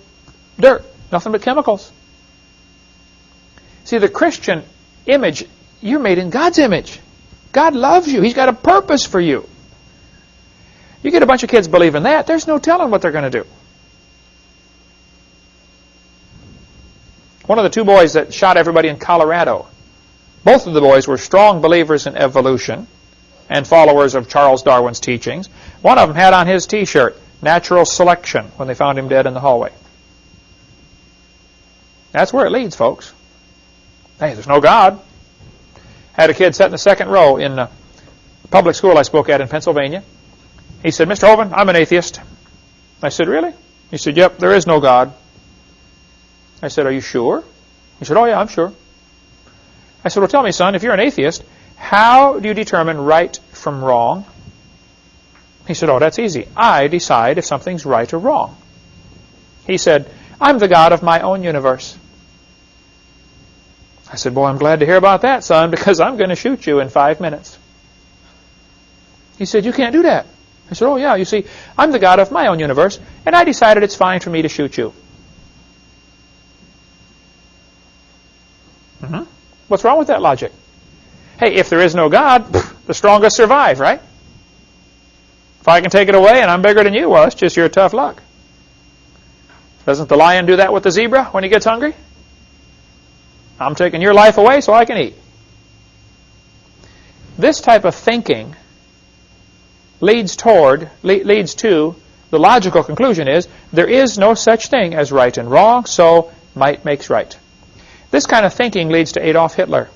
dirt, nothing but chemicals. See, the Christian image, you're made in God's image. God loves you. He's got a purpose for you. You get a bunch of kids believing that, there's no telling what they're going to do. One of the two boys that shot everybody in Colorado, both of the boys were strong believers in evolution and followers of Charles Darwin's teachings. One of them had on his T-shirt, natural selection, when they found him dead in the hallway. That's where it leads, folks. Hey, there's no God. I had a kid sat in the second row in a public school I spoke at in Pennsylvania. He said, Mr. Hovind, I'm an atheist. I said, really? He said, yep, there is no God. I said, are you sure? He said, oh yeah, I'm sure. I said, well, tell me, son, if you're an atheist, how do you determine right from wrong? He said, oh, that's easy. I decide if something's right or wrong. He said, I'm the God of my own universe. I said, boy, I'm glad to hear about that, son, because I'm going to shoot you in 5 minutes. He said, you can't do that. I said, oh, yeah, you see, I'm the God of my own universe, and I decided it's fine for me to shoot you. What's wrong with that logic? Hey, if there is no God, the strongest survive, right? If I can take it away and I'm bigger than you, well, it's just your tough luck. Doesn't the lion do that with the zebra when he gets hungry? I'm taking your life away so I can eat. This type of thinking leads to the logical conclusion is there is no such thing as right and wrong, so might makes right. This kind of thinking leads to Adolf Hitler,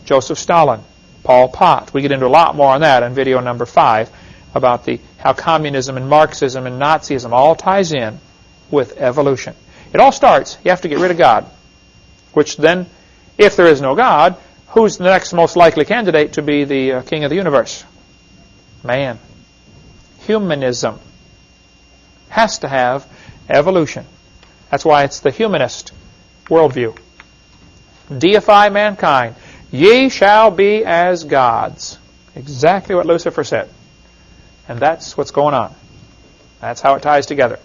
Joseph Stalin, Pol Pot. We get into a lot more on that in video number 5 about how communism and Marxism and Nazism all ties in with evolution. It all starts, you have to get rid of God, which then, if there is no God, who's the next most likely candidate to be the king of the universe? Man. Humanism has to have evolution. That's why it's the humanist worldview. Deify mankind. Ye shall be as gods. Exactly what Lucifer said. And that's what's going on. That's how it ties together.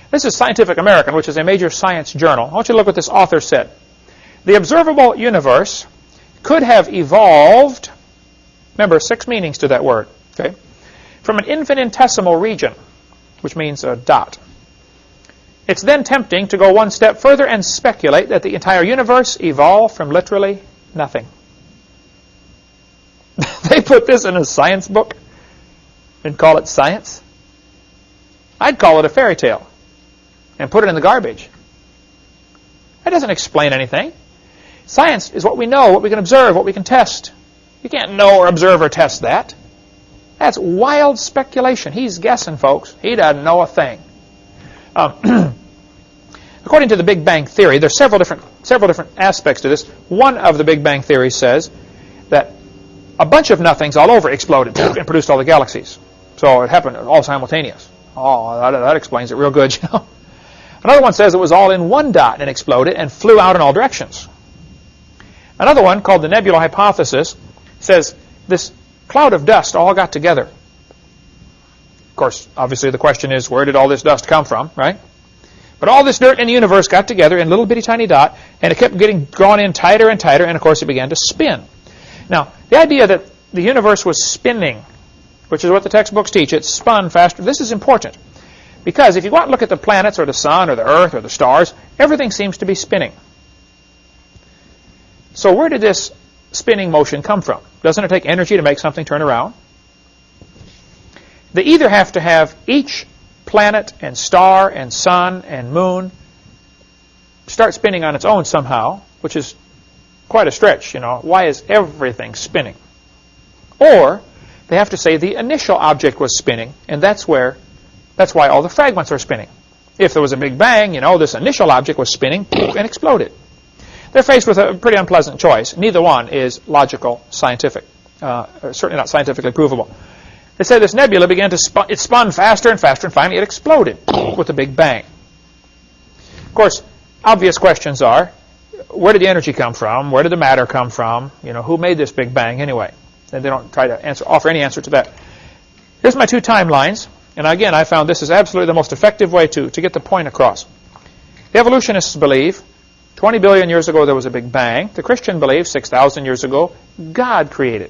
This is Scientific American, which is a major science journal. I want you to look what this author said. The observable universe could have evolved, remember, 6 meanings to that word, okay, from an infinitesimal region, which means a dot. It's then tempting to go one step further and speculate that the entire universe evolved from literally nothing. They put this in a science book and call it science. I'd call it a fairy tale and put it in the garbage. That doesn't explain anything. Science is what we know, what we can observe, what we can test. You can't know or observe or test that. That's wild speculation. He's guessing, folks. He doesn't know a thing. According to the Big Bang Theory, there's several different aspects to this. One of the Big Bang Theory says that a bunch of nothings all over exploded and produced all the galaxies. So it happened all simultaneous. Oh, that explains it real good, you know. Another one says it was all in one dot and exploded and flew out in all directions. Another one, called the nebula hypothesis, says this cloud of dust all got together. Of course, obviously the question is, where did all this dust come from, right? But all this dirt in the universe got together in a little bitty tiny dot, and it kept getting drawn in tighter and tighter, and of course it began to spin. Now, the idea that the universe was spinning, which is what the textbooks teach, it spun faster. This is important, because if you go out and look at the planets or the sun or the earth or the stars, everything seems to be spinning. So where did this spinning motion come from? Doesn't it take energy to make something turn around? They either have to have each planet and star and sun and moon start spinning on its own somehow, which is quite a stretch, you know. Why is everything spinning? Or they have to say the initial object was spinning, and that's why all the fragments are spinning. If there was a big bang, you know, this initial object was spinning and exploded. They're faced with a pretty unpleasant choice. Neither one is logical, scientific, certainly not scientifically provable. They say this nebula began to spun. It spun faster and faster, and finally it exploded with a big bang. Of course, obvious questions are, where did the energy come from? Where did the matter come from? You know, who made this big bang anyway? And they don't try to offer any answer to that. Here's my two timelines. And again, I found this is absolutely the most effective way to get the point across. The evolutionists believe 20 billion years ago there was a big bang. The Christian believes 6,000 years ago God created.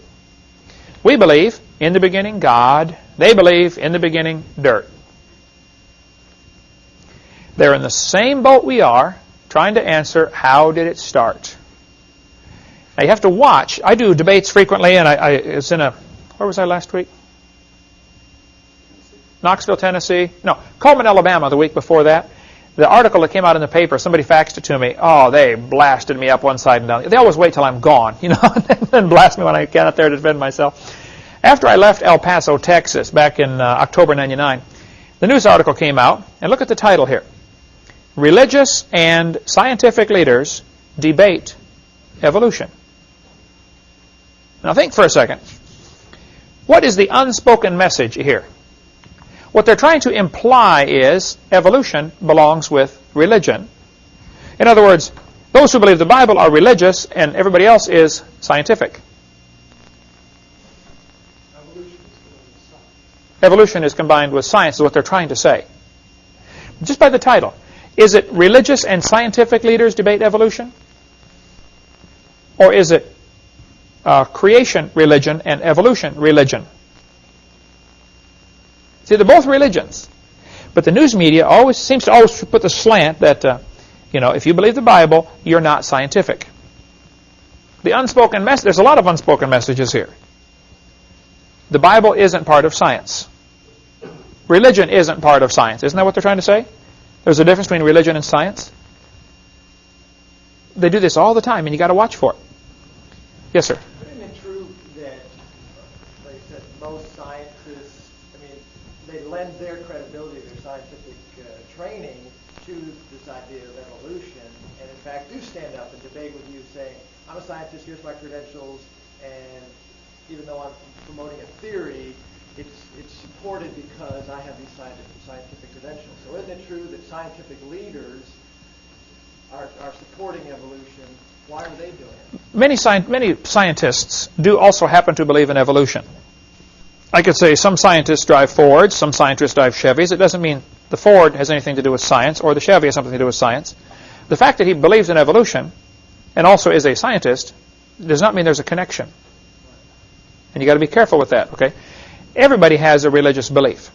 We believe in the beginning God. They believe in the beginning dirt. They're in the same boat we are, trying to answer how did it start. Now you have to watch. I do debates frequently, and it's in where was I last week? Knoxville, Tennessee. No, Coleman, Alabama the week before that. The article that came out in the paper, somebody faxed it to me. Oh, they blasted me up one side and down. They always wait till I'm gone, you know, and then blast me when I get out there to defend myself. After I left El Paso, Texas, back in October 99, the news article came out, and look at the title here. Religious and scientific leaders debate evolution. Now think for a second. What is the unspoken message here? What they're trying to imply is evolution belongs with religion. In other words, those who believe the Bible are religious and everybody else is scientific. Evolution is combined with science, is what they're trying to say. Just by the title. Is it religious and scientific leaders debate evolution? Or is it creation religion and evolution religion? See, they're both religions. But the news media seems to always put the slant that, you know, if you believe the Bible, you're not scientific. The unspoken message, there's a lot of unspoken messages here. The Bible isn't part of science. Religion isn't part of science. Isn't that what they're trying to say? There's a difference between religion and science. They do this all the time, and you got to watch for it. Yes, sir. Isn't it true that, like I said, most scientists, they lend their credibility, their scientific training to this idea of evolution, and in fact do stand up and debate with you saying, I'm a scientist, here's my credentials, and even though I'm promoting a theory, it's supported because I have these scientific credentials. So isn't it true that scientific leaders are supporting evolution? Why are they doing it? Many scientists do also happen to believe in evolution. I could say some scientists drive Fords, some scientists drive Chevys. It doesn't mean the Ford has anything to do with science or the Chevy has something to do with science. The fact that he believes in evolution and also is a scientist does not mean there's a connection. And you got to be careful with that, okay? Everybody has a religious belief.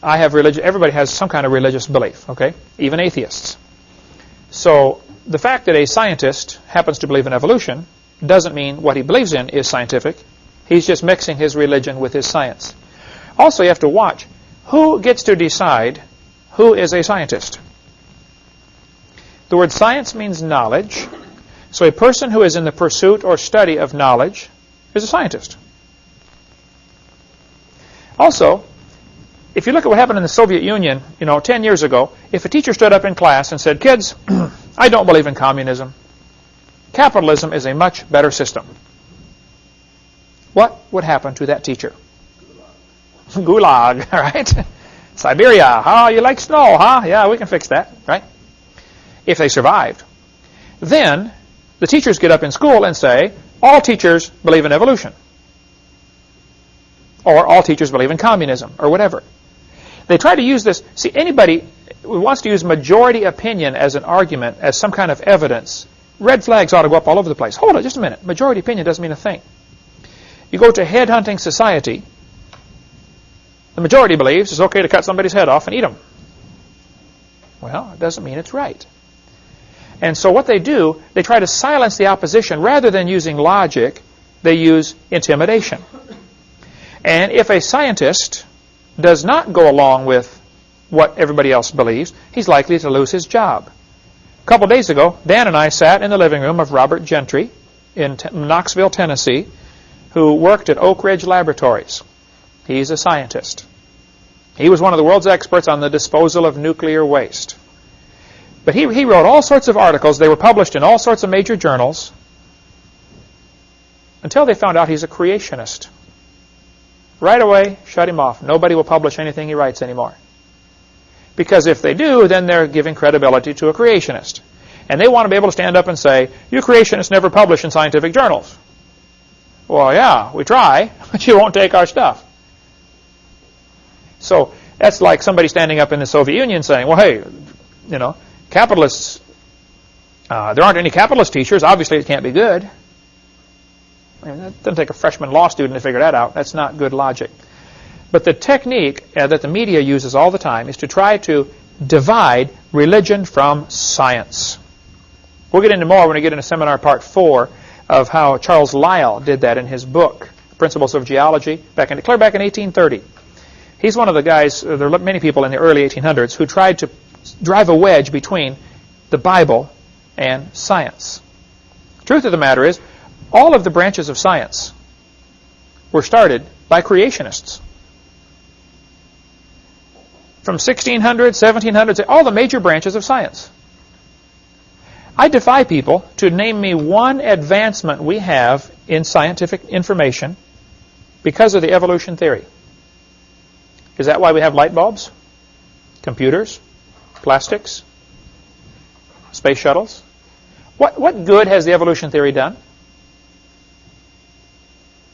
Everybody has some kind of religious belief, okay? Even atheists. So the fact that a scientist happens to believe in evolution doesn't mean what he believes in is scientific. He's just mixing his religion with his science. Also, you have to watch who gets to decide who is a scientist. The word science means knowledge. So a person who is in the pursuit or study of knowledge is a scientist. Also, if you look at what happened in the Soviet Union, 10 years ago, if a teacher stood up in class and said, kids, I don't believe in communism. Capitalism is a much better system. What would happen to that teacher? Gulag, all right? Siberia, you like snow, huh? Yeah, we can fix that, right? If they survived. Then the teachers get up in school and say, all teachers believe in evolution. Or all teachers believe in communism, or whatever. They try to use this. See, anybody who wants to use majority opinion as an argument, as some kind of evidence, red flags ought to go up all over the place. Hold on just a minute. Majority opinion doesn't mean a thing. You go to headhunting society, the majority believes it's okay to cut somebody's head off and eat them. Well, it doesn't mean it's right. And so what they do, they try to silence the opposition. Rather than using logic, they use intimidation. And if a scientist does not go along with what everybody else believes, he's likely to lose his job. A couple days ago, Dan and I sat in the living room of Robert Gentry in Knoxville, Tennessee, who worked at Oak Ridge Laboratories. He's a scientist. He was one of the world's experts on the disposal of nuclear waste. But he wrote all sorts of articles. They were published in all sorts of major journals until they found out he's a creationist. Right away, shut him off. Nobody will publish anything he writes anymore. Because if they do, then they're giving credibility to a creationist. And they want to be able to stand up and say, you creationists never publish in scientific journals. Well, yeah, we try, but you won't take our stuff. So that's like somebody standing up in the Soviet Union saying, well, hey, you know, capitalists, there aren't any capitalist teachers. Obviously, it can't be good. I mean, that doesn't take a freshman law student to figure that out. That's not good logic. But the technique that the media uses all the time is to try to divide religion from science. We'll get into more when we get into seminar part 4 of how Charles Lyell did that in his book, Principles of Geology, clear back in 1830. He's one of the guys, there are many people in the early 1800s, who tried to drive a wedge between the Bible and science. The truth of the matter is, all of the branches of science were started by creationists. From 1600, 1700, all the major branches of science. I defy people to name me one advancement we have in scientific information because of the evolution theory. Is that why we have light bulbs, computers, plastics, space shuttles? What good has the evolution theory done?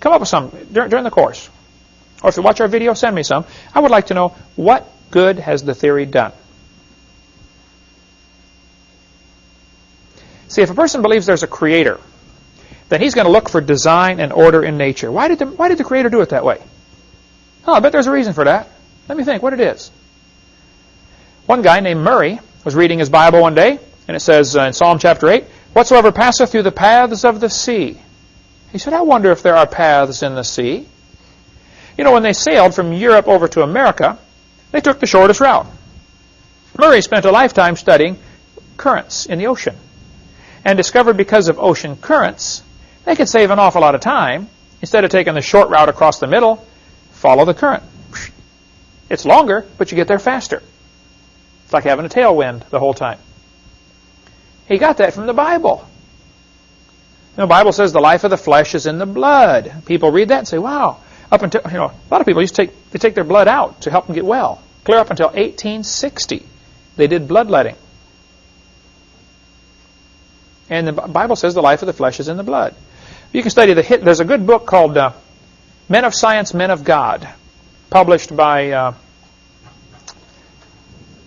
Come up with some during the course. Or if you watch our video, send me some. I would like to know, what good has the theory done? See, if a person believes there's a creator, then he's going to look for design and order in nature. Why did the creator do it that way? Oh, I bet there's a reason for that. Let me think what it is. One guy named Murray was reading his Bible one day, and it says in Psalm chapter 8, whatsoever passeth through the paths of the sea. He said, I wonder if there are paths in the sea. You know, when they sailed from Europe over to America, they took the shortest route. Murray spent a lifetime studying currents in the ocean and discovered because of ocean currents, they could save an awful lot of time. Instead of taking the short route across the middle, follow the current. It's longer, but you get there faster. It's like having a tailwind the whole time. He got that from the Bible. You know, the Bible says the life of the flesh is in the blood. People read that and say, wow. Up until, you know, a lot of people used to take their blood out to help them get well. Clear up until 1860, they did bloodletting. And the Bible says the life of the flesh is in the blood. You can study there's a good book called Men of Science, Men of God, published by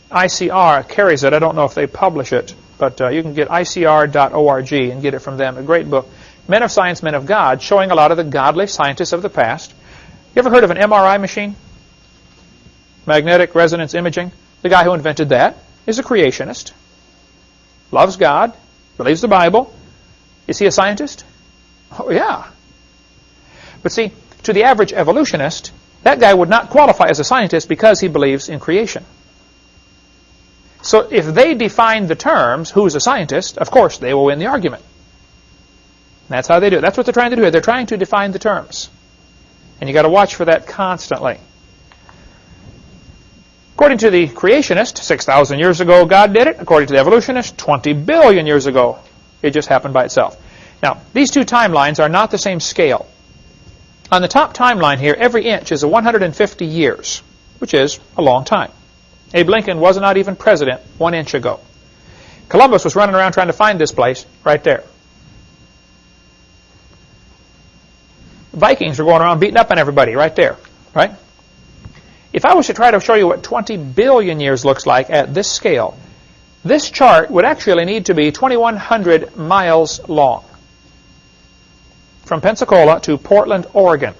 ICR, carries it. I don't know if they publish it, but you can get icr.org and get it from them. A great book. Men of Science, Men of God, showing a lot of the godly scientists of the past. You ever heard of an MRI machine? Magnetic resonance imaging. The guy who invented that is a creationist. Loves God. Believes the Bible. Is he a scientist? Oh, yeah. But see, to the average evolutionist, that guy would not qualify as a scientist because he believes in creation. So if they define the terms, who is a scientist, of course, they will win the argument. That's how they do it. That's what they're trying to do here. They're trying to define the terms. And you've got to watch for that constantly. According to the creationist, 6,000 years ago, God did it. According to the evolutionist, 20 billion years ago, it just happened by itself. Now, these two timelines are not the same scale. On the top timeline here, every inch is 150 years, which is a long time. Abe Lincoln was not even president 1 inch ago. Columbus was running around trying to find this place right there. Vikings were going around beating up on everybody right there, right? If I was to try to show you what 20 billion years looks like at this scale, this chart would actually need to be 2,100 miles long from Pensacola to Portland, Oregon.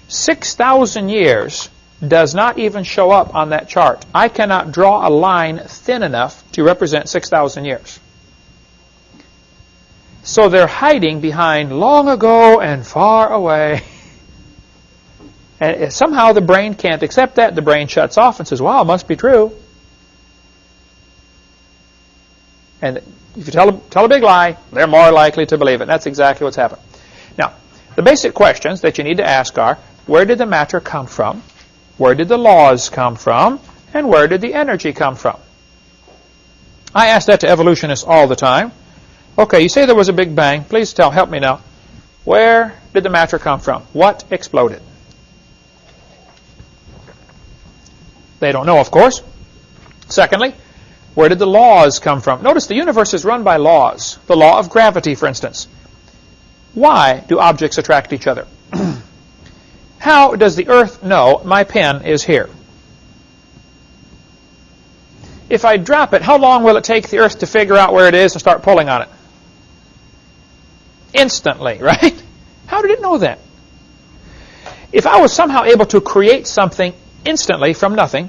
6,000 years does not even show up on that chart. I cannot draw a line thin enough to represent 6,000 years. So they're hiding behind long ago and far away. And somehow the brain can't accept that. The brain shuts off and says, wow, it must be true. And if you tell a big lie, they're more likely to believe it. That's exactly what's happened. Now, the basic questions that you need to ask are, where did the matter come from? Where did the laws come from? And where did the energy come from? I ask that to evolutionists all the time. Okay, you say there was a Big Bang. Please help me now. Where did the matter come from? What exploded? They don't know, of course. Secondly, where did the laws come from? Notice the universe is run by laws. The law of gravity, for instance. Why do objects attract each other? How does the Earth know my pen is here? If I drop it, how long will it take the Earth to figure out where it is and start pulling on it? Instantly, right? How did it know that? If I was somehow able to create something instantly from nothing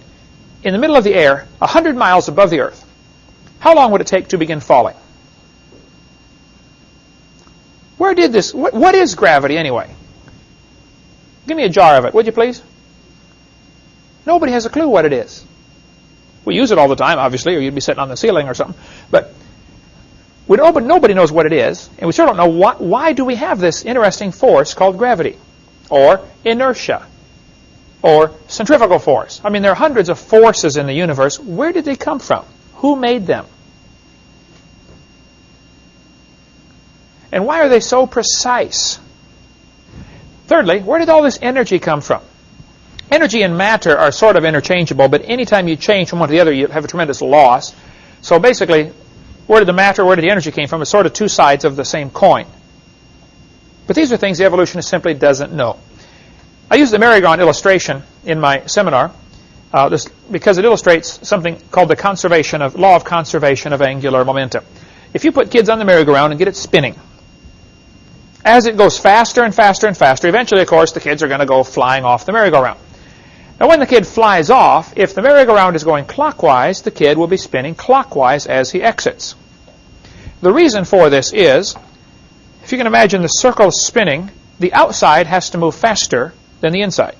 in the middle of the air, 100 miles above the Earth, how long would it take to begin falling? Where did this, what is gravity anyway? Give me a jar of it, would you please? Nobody has a clue what it is. We use it all the time, obviously, or you'd be sitting on the ceiling or something. But nobody knows what it is, and we still don't know why do we have this interesting force called gravity, or inertia, or centrifugal force. I mean, there are hundreds of forces in the universe. Where did they come from? Who made them? And why are they so precise? Thirdly, where did all this energy come from? Energy and matter are sort of interchangeable, but anytime you change from one to the other, you have a tremendous loss. So basically, where did the matter, where did the energy came from? It's sort of two sides of the same coin. But these are things the evolutionist simply doesn't know. I use the merry-go-round illustration in my seminar because it illustrates something called the law of conservation of angular momentum. If you put kids on the merry-go-round and get it spinning, as it goes faster and faster and faster, eventually, of course, the kids are going to go flying off the merry-go-round. Now, when the kid flies off, if the merry-go-round is going clockwise, the kid will be spinning clockwise as he exits. The reason for this is, if you can imagine the circle spinning, the outside has to move faster than the inside.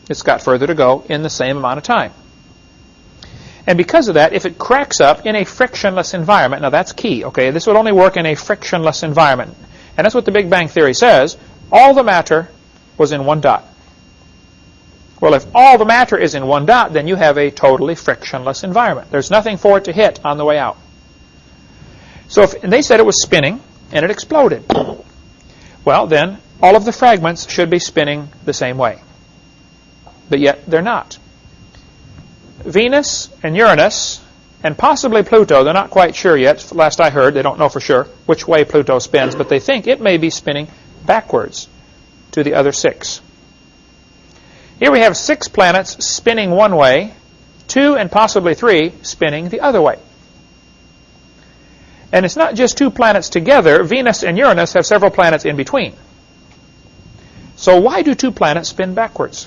It's got further to go in the same amount of time. And because of that, if it cracks up in a frictionless environment, now that's key, okay? This would only work in a frictionless environment. And that's what the Big Bang Theory says. All the matter was in one dot. Well, if all the matter is in one dot, then you have a totally frictionless environment. There's nothing for it to hit on the way out. So and they said it was spinning, and it exploded. Well, then, all of the fragments should be spinning the same way. But yet, they're not. Venus and Uranus, and possibly Pluto, they're not quite sure yet. Last I heard, they don't know for sure which way Pluto spins, but they think it may be spinning backwards to the other 6. Here we have 6 planets spinning one way, 2 and possibly 3 spinning the other way. And it's not just 2 planets together. Venus and Uranus have several planets in between. So why do 2 planets spin backwards?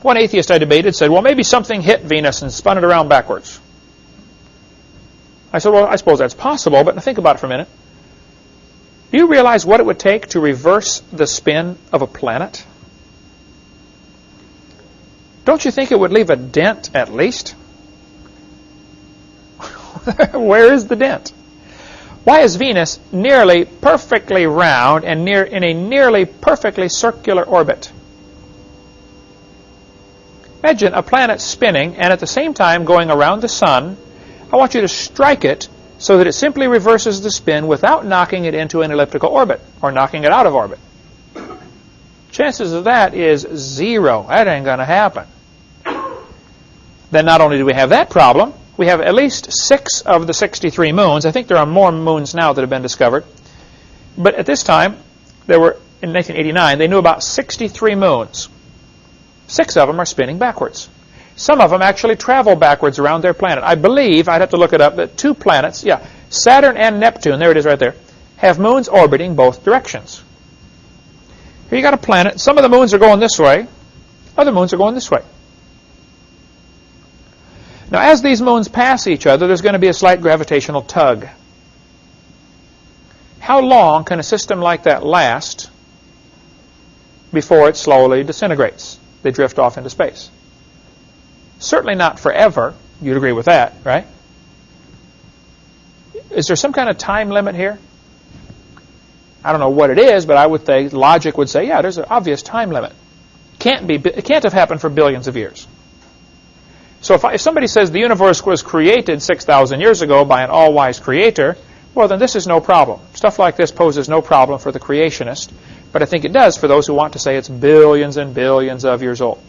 One atheist I debated said, well, maybe something hit Venus and spun it around backwards. I said, well, I suppose that's possible, but think about it for a minute. Do you realize what it would take to reverse the spin of a planet? Don't you think it would leave a dent at least? Where is the dent? Why is Venus nearly perfectly round and in a nearly perfectly circular orbit? Imagine a planet spinning and at the same time going around the sun. I want you to strike it so that it simply reverses the spin without knocking it into an elliptical orbit or knocking it out of orbit. Chances of that is 0. That ain't going to happen. Then not only do we have that problem, we have at least 6 of the 63 moons. I think there are more moons now that have been discovered. But at this time, there were, in 1989, they knew about 63 moons. 6 of them are spinning backwards. Some of them actually travel backwards around their planet. I believe, I'd have to look it up, that 2 planets, Saturn and Neptune, there it is right there, have moons orbiting both directions. Here you got a planet. Some of the moons are going this way. Other moons are going this way. Now, as these moons pass each other, there's going to be a slight gravitational tug. How long can a system like that last before it slowly disintegrates? They drift off into space. Certainly not forever. You'd agree with that, right? Is there some kind of time limit here? I don't know what it is, but I would think logic would say, there's an obvious time limit. It can't have happened for billions of years. So if somebody says the universe was created 6,000 years ago by an all-wise creator, well, then this is no problem. Stuff like this poses no problem for the creationist, but I think it does for those who want to say it's billions and billions of years old.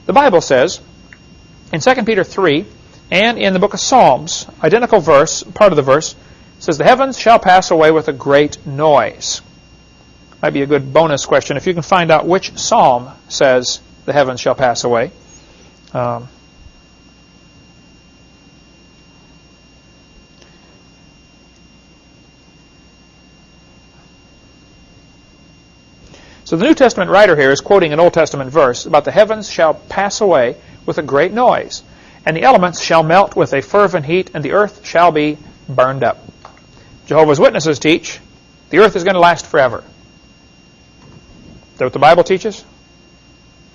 The Bible says, in 2 Peter 3, and in the book of Psalms, identical verse, part of the verse, says, the heavens shall pass away with a great noise. Might be a good bonus question if you can find out which psalm says the heavens shall pass away. So the New Testament writer here is quoting an Old Testament verse about the heavens shall pass away with a great noise, and the elements shall melt with a fervent heat, and the earth shall be burned up. Jehovah's Witnesses teach the earth is going to last forever. Is that what the Bible teaches?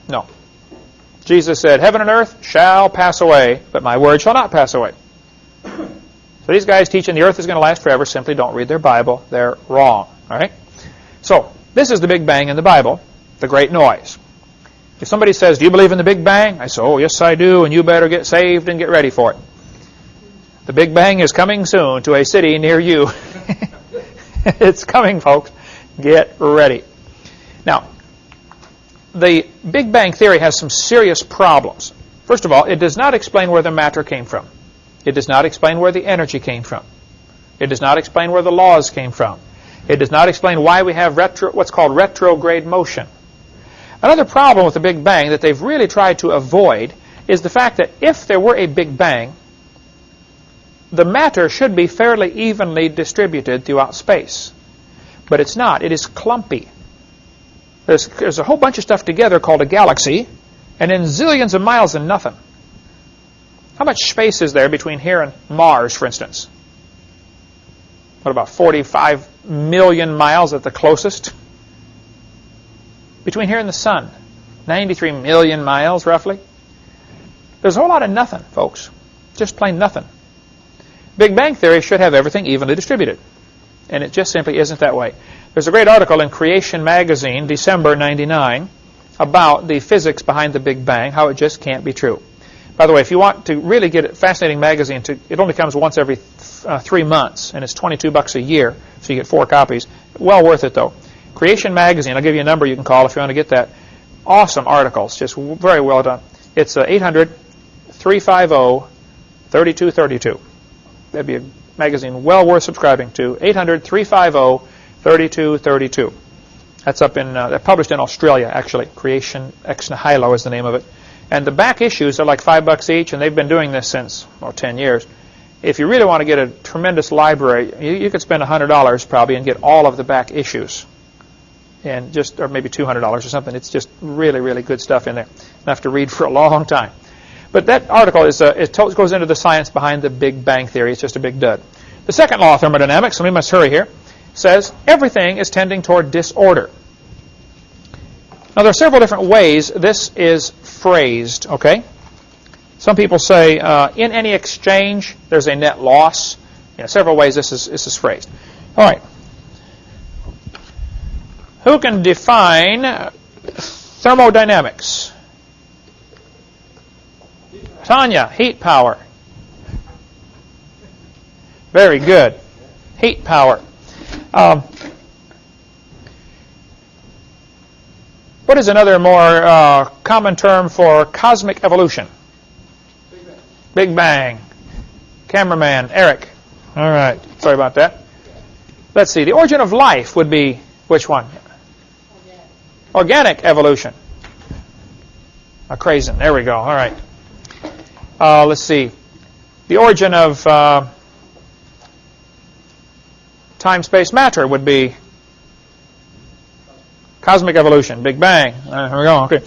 No. Jesus said, heaven and earth shall pass away, but my word shall not pass away. So these guys teaching the earth is going to last forever simply don't read their Bible. They're wrong. All right? So this is the Big Bang in the Bible, the great noise. If somebody says, do you believe in the Big Bang? I say, oh, yes, I do, and you better get saved and get ready for it. The Big Bang is coming soon to a city near you. It's coming, folks. Get ready. Now, the Big Bang theory has some serious problems. First of all, it does not explain where the matter came from. It does not explain where the energy came from. It does not explain where the laws came from. It does not explain why we have what's called retrograde motion. Another problem with the Big Bang that they've really tried to avoid is the fact that if there were a Big Bang, the matter should be fairly evenly distributed throughout space. But it's not. It is clumpy. There's a whole bunch of stuff together called a galaxy, and then zillions of miles and nothing. How much space is there between here and Mars, for instance? What, about 45 million miles at the closest? Between here and the sun, 93 million miles, roughly. There's a whole lot of nothing, folks. Just plain nothing. Big Bang theory should have everything evenly distributed. And it just simply isn't that way. There's a great article in Creation magazine, December 99, about the physics behind the Big Bang, how it just can't be true. By the way, if you want to really get a fascinating magazine, it only comes once every 3 months, and it's $22 a year, so you get 4 copies. Well worth it, though. Creation magazine, I'll give you a number you can call if you want to get that. Awesome articles, just very well done. It's 800-350-3232. That'd be a magazine well worth subscribing to. 800-350-3232. That's they're published in Australia, actually. Creation ex nihilo is the name of it. And the back issues are like $5 each, and they've been doing this since, 10 years. If you really want to get a tremendous library, you could spend $100 probably and get all of the back issues. And or maybe $200 or something. It's just really, really good stuff in there. Enough to read for a long time. But that article goes into the science behind the Big Bang theory. It's just a big dud. The second law of thermodynamics, and we must hurry here, says everything is tending toward disorder. Now, there are several different ways this is phrased, okay? Some people say in any exchange, there's a net loss. Several ways this is phrased. All right. Who can define thermodynamics? Tanya, heat power. Very good. Heat power. What is another more common term for cosmic evolution? Big Bang. Big Bang. Cameraman, Eric. All right. Sorry about that. Let's see. The origin of life would be which one? Organic evolution. A crazen. There we go. All right. Let's see. The origin of time, space, matter would be cosmic evolution, Big Bang. Here we go. Okay.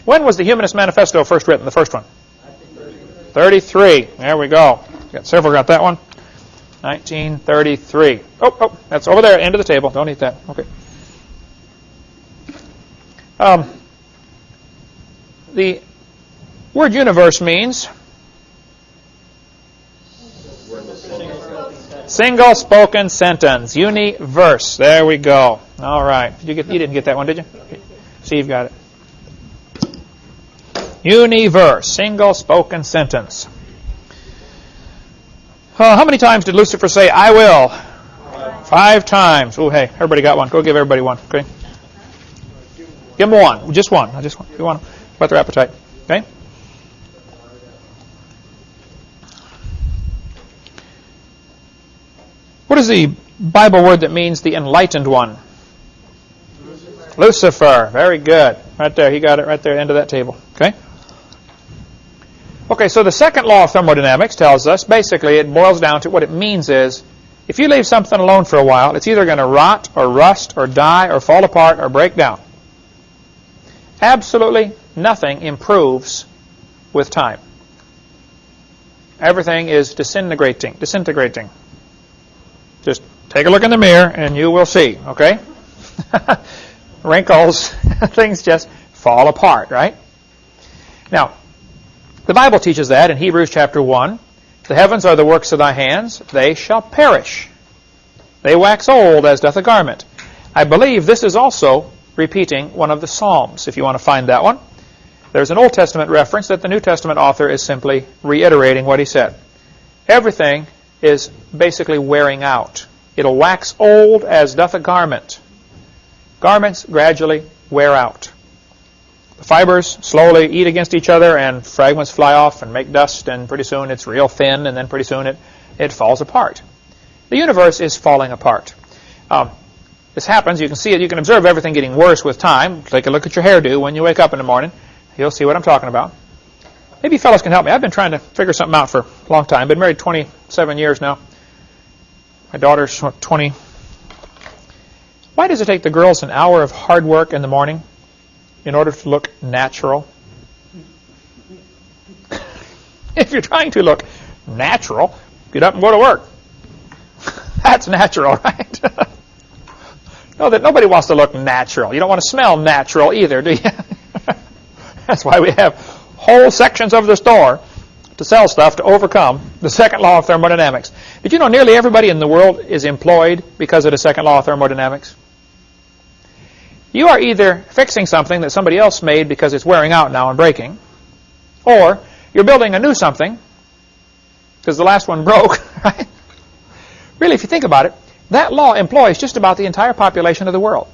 When was the Humanist Manifesto first written, the first one? 33. There we go. Got several got that one. 1933. Oh, that's over there, end of the table. Don't eat that. Okay. The word universe means single spoken sentence. Universe. There we go. All right. You didn't get that one, did you? See, you've got it. Universe. Single spoken sentence. How many times did Lucifer say, I will? 5 times. Oh, hey, everybody got one. Go give everybody one. Okay. Give them one. Just one. I just want. You want them? About their appetite. Okay. What is the Bible word that means the enlightened one? Lucifer. Very good. Right there. He got it right there, end of that table. Okay. Okay, so the second law of thermodynamics tells us, basically, it boils down to what it means is, if you leave something alone for a while, it's either going to rot or rust or die or fall apart or break down. Absolutely nothing improves with time. Everything is disintegrating. Just take a look in the mirror and you will see, okay? Wrinkles, things just fall apart, right? Now, the Bible teaches that in Hebrews chapter 1. The heavens are the works of thy hands. They shall perish. They wax old as doth a garment. I believe this is also repeating one of the Psalms, if you want to find that one. There's an Old Testament reference that the New Testament author is simply reiterating what he said. Everything is basically wearing out. It'll wax old as doth a garment. Garments gradually wear out. The fibers slowly eat against each other and fragments fly off and make dust, and pretty soon it's real thin, and then pretty soon it falls apart. The universe is falling apart. This happens. You can see it. You can observe everything getting worse with time. Take a look at your hairdo when you wake up in the morning. You'll see what I'm talking about. Maybe you fellas can help me. I've been trying to figure something out for a long time. I've been married 27 years now. My daughter's 20. Why does it take the girls an hour of hard work in the morning in order to look natural? If you're trying to look natural, get up and go to work. That's natural, right? No, that nobody wants to look natural. You don't want to smell natural either, do you? That's why we have whole sections of the store to sell stuff to overcome the second law of thermodynamics. Did you know nearly everybody in the world is employed because of the second law of thermodynamics? You are either fixing something that somebody else made because it's wearing out now and breaking, or you're building a new something because the last one broke, right? Really, if you think about it, that law employs just about the entire population of the world.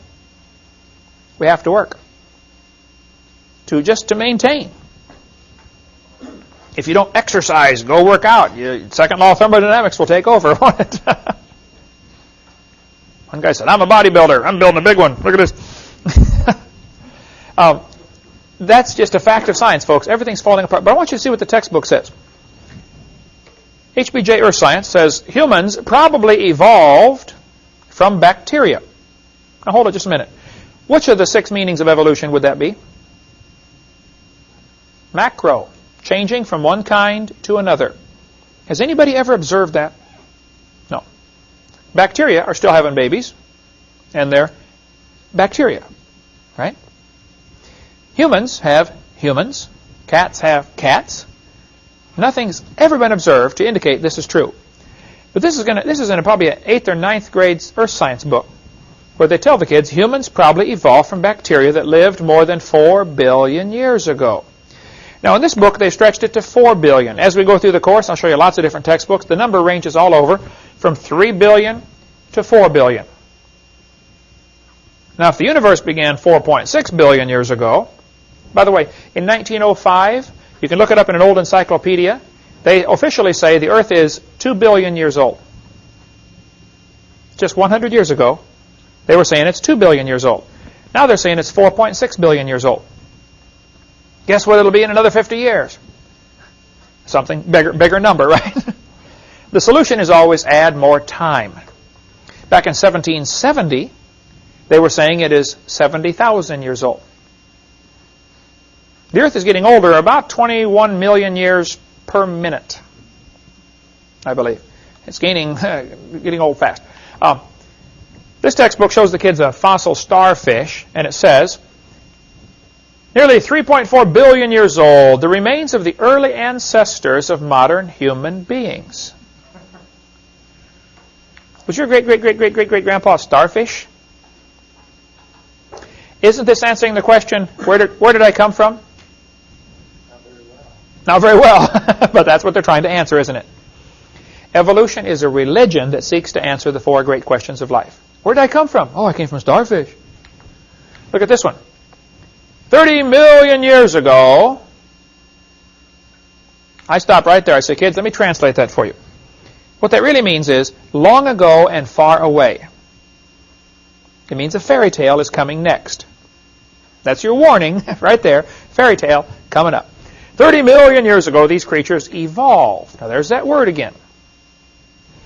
We have to work to maintain. If you don't exercise, go work out. Second law of thermodynamics will take over, won't it? One guy said, I'm a bodybuilder. I'm building a big one. Look at this. That's just a fact of science, folks. Everything's falling apart. But I want you to see what the textbook says. HBJ Earth Science says humans probably evolved from bacteria. Now hold it just a minute. Which of the 6 meanings of evolution would that be? Macro. Changing from one kind to another. Has anybody ever observed that? No. Bacteria are still having babies, and they're bacteria, right? Humans have humans. Cats have cats. Nothing's ever been observed to indicate this is true. But this is in probably an 8th or 9th grade earth science book, where they tell the kids humans probably evolved from bacteria that lived more than 4 billion years ago. Now, in this book, they stretched it to 4 billion. As we go through the course, I'll show you lots of different textbooks. The number ranges all over from 3 billion to 4 billion. Now, if the universe began 4.6 billion years ago, by the way, in 1905, you can look it up in an old encyclopedia, they officially say the Earth is 2 billion years old. Just 100 years ago, they were saying it's 2 billion years old. Now they're saying it's 4.6 billion years old. Guess what it'll be in another 50 years? Something bigger number, right? The solution is always add more time. Back in 1770, they were saying it is 70,000 years old. The Earth is getting older about 21 million years per minute, I believe. It's getting old fast. This textbook shows the kids a fossil starfish, and it says, nearly 3.4 billion years old, the remains of the early ancestors of modern human beings. Was your great-great-great-great-great-great-grandpa a starfish? Isn't this answering the question, where did I come from? Not very well. Not very well, but that's what they're trying to answer, isn't it? Evolution is a religion that seeks to answer the four great questions of life. Where did I come from? Oh, I came from a starfish. Look at this one. 30 million years ago, I stop right there. I say, kids, let me translate that for you. What that really means is long ago and far away. It means a fairy tale is coming next. That's your warning right there. Fairy tale coming up. 30 million years ago, these creatures evolved. Now, there's that word again.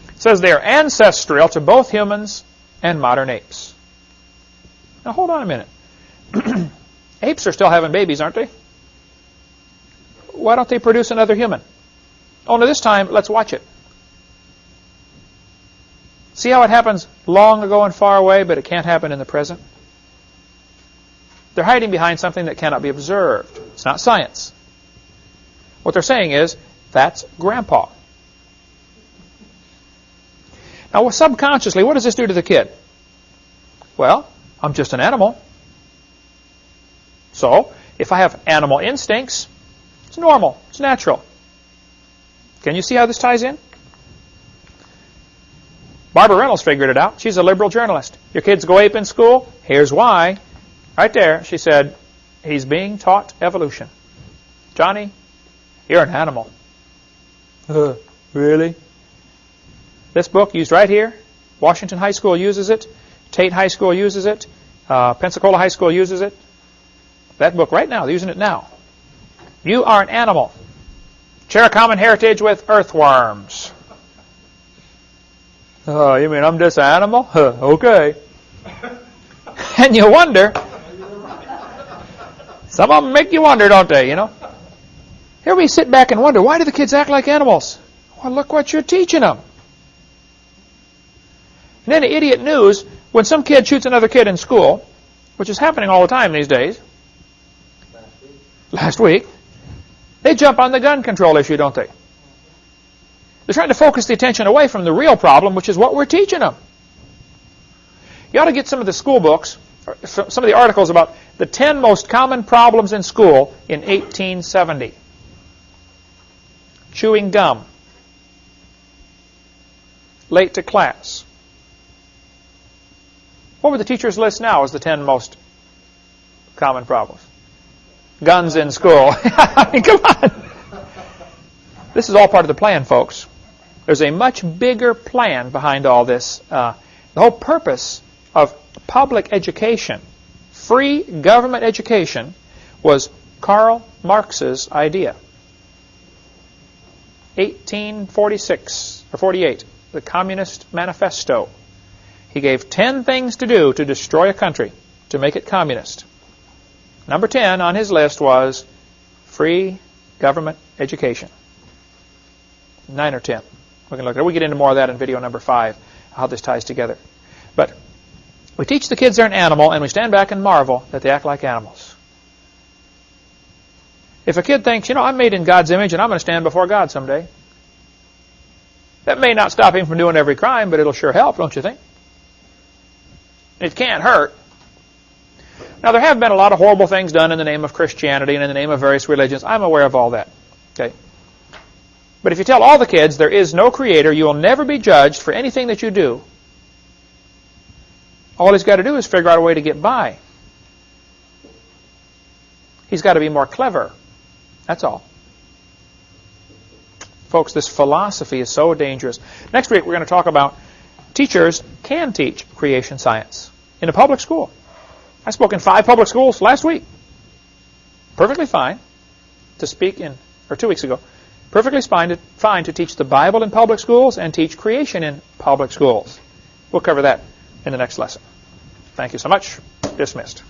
It says they are ancestral to both humans and modern apes. Now, hold on a minute. Apes are still having babies, aren't they? Why don't they produce another human? Only this time, let's watch it. See how it happens long ago and far away, but it can't happen in the present? They're hiding behind something that cannot be observed. It's not science. What they're saying is, that's Grandpa. Now, subconsciously, what does this do to the kid? Well, I'm just an animal. So, if I have animal instincts, it's normal. It's natural. Can you see how this ties in? Barbara Reynolds figured it out. She's a liberal journalist. Your kids go ape in school? Here's why. Right there, she said, he's being taught evolution. Johnny, you're an animal. Really? This book used right here. Washington High School uses it. Tate High School uses it. Pensacola High School uses it. That book right now, they're using it now. You are an animal. Share a common heritage with earthworms. Oh, you mean I'm just an animal? Huh, okay. And you wonder. Some of them make you wonder, don't they, you know? Here we sit back and wonder, why do the kids act like animals? Well, look what you're teaching them. And then the idiot news, when some kid shoots another kid in school, which is happening all the time these days, last week, they jump on the gun control issue, don't they? They're trying to focus the attention away from the real problem, which is what we're teaching them. You ought to get some of the school books, or some of the articles about the 10 most common problems in school in 1870. Chewing gum. Late to class. What would the teacher's list now as the 10 most common problems? Guns in school. I mean, come on. This is all part of the plan, folks. There's a much bigger plan behind all this. The whole purpose of public education, free government education, was Karl Marx's idea. 1846 or 48, the Communist Manifesto. He gave 10 things to do to destroy a country, to make it communist. Number 10 on his list was free government education. 9 or 10. We can look at it. We get into more of that in video number 5, how this ties together. But we teach the kids they're an animal, and we stand back and marvel that they act like animals. If a kid thinks, you know, I'm made in God's image and I'm going to stand before God someday, that may not stop him from doing every crime, but it'll sure help, don't you think? It can't hurt. Now, there have been a lot of horrible things done in the name of Christianity and in the name of various religions. I'm aware of all that. Okay. But if you tell all the kids there is no creator, you will never be judged for anything that you do. All he's got to do is figure out a way to get by. He's got to be more clever. That's all. Folks, this philosophy is so dangerous. Next week we're going to talk about teachers can teach creation science in a public school. I spoke in 5 public schools last week. Perfectly fine to speak in, or 2 weeks ago, perfectly fine to teach the Bible in public schools and teach creation in public schools. We'll cover that in the next lesson. Thank you so much. Dismissed.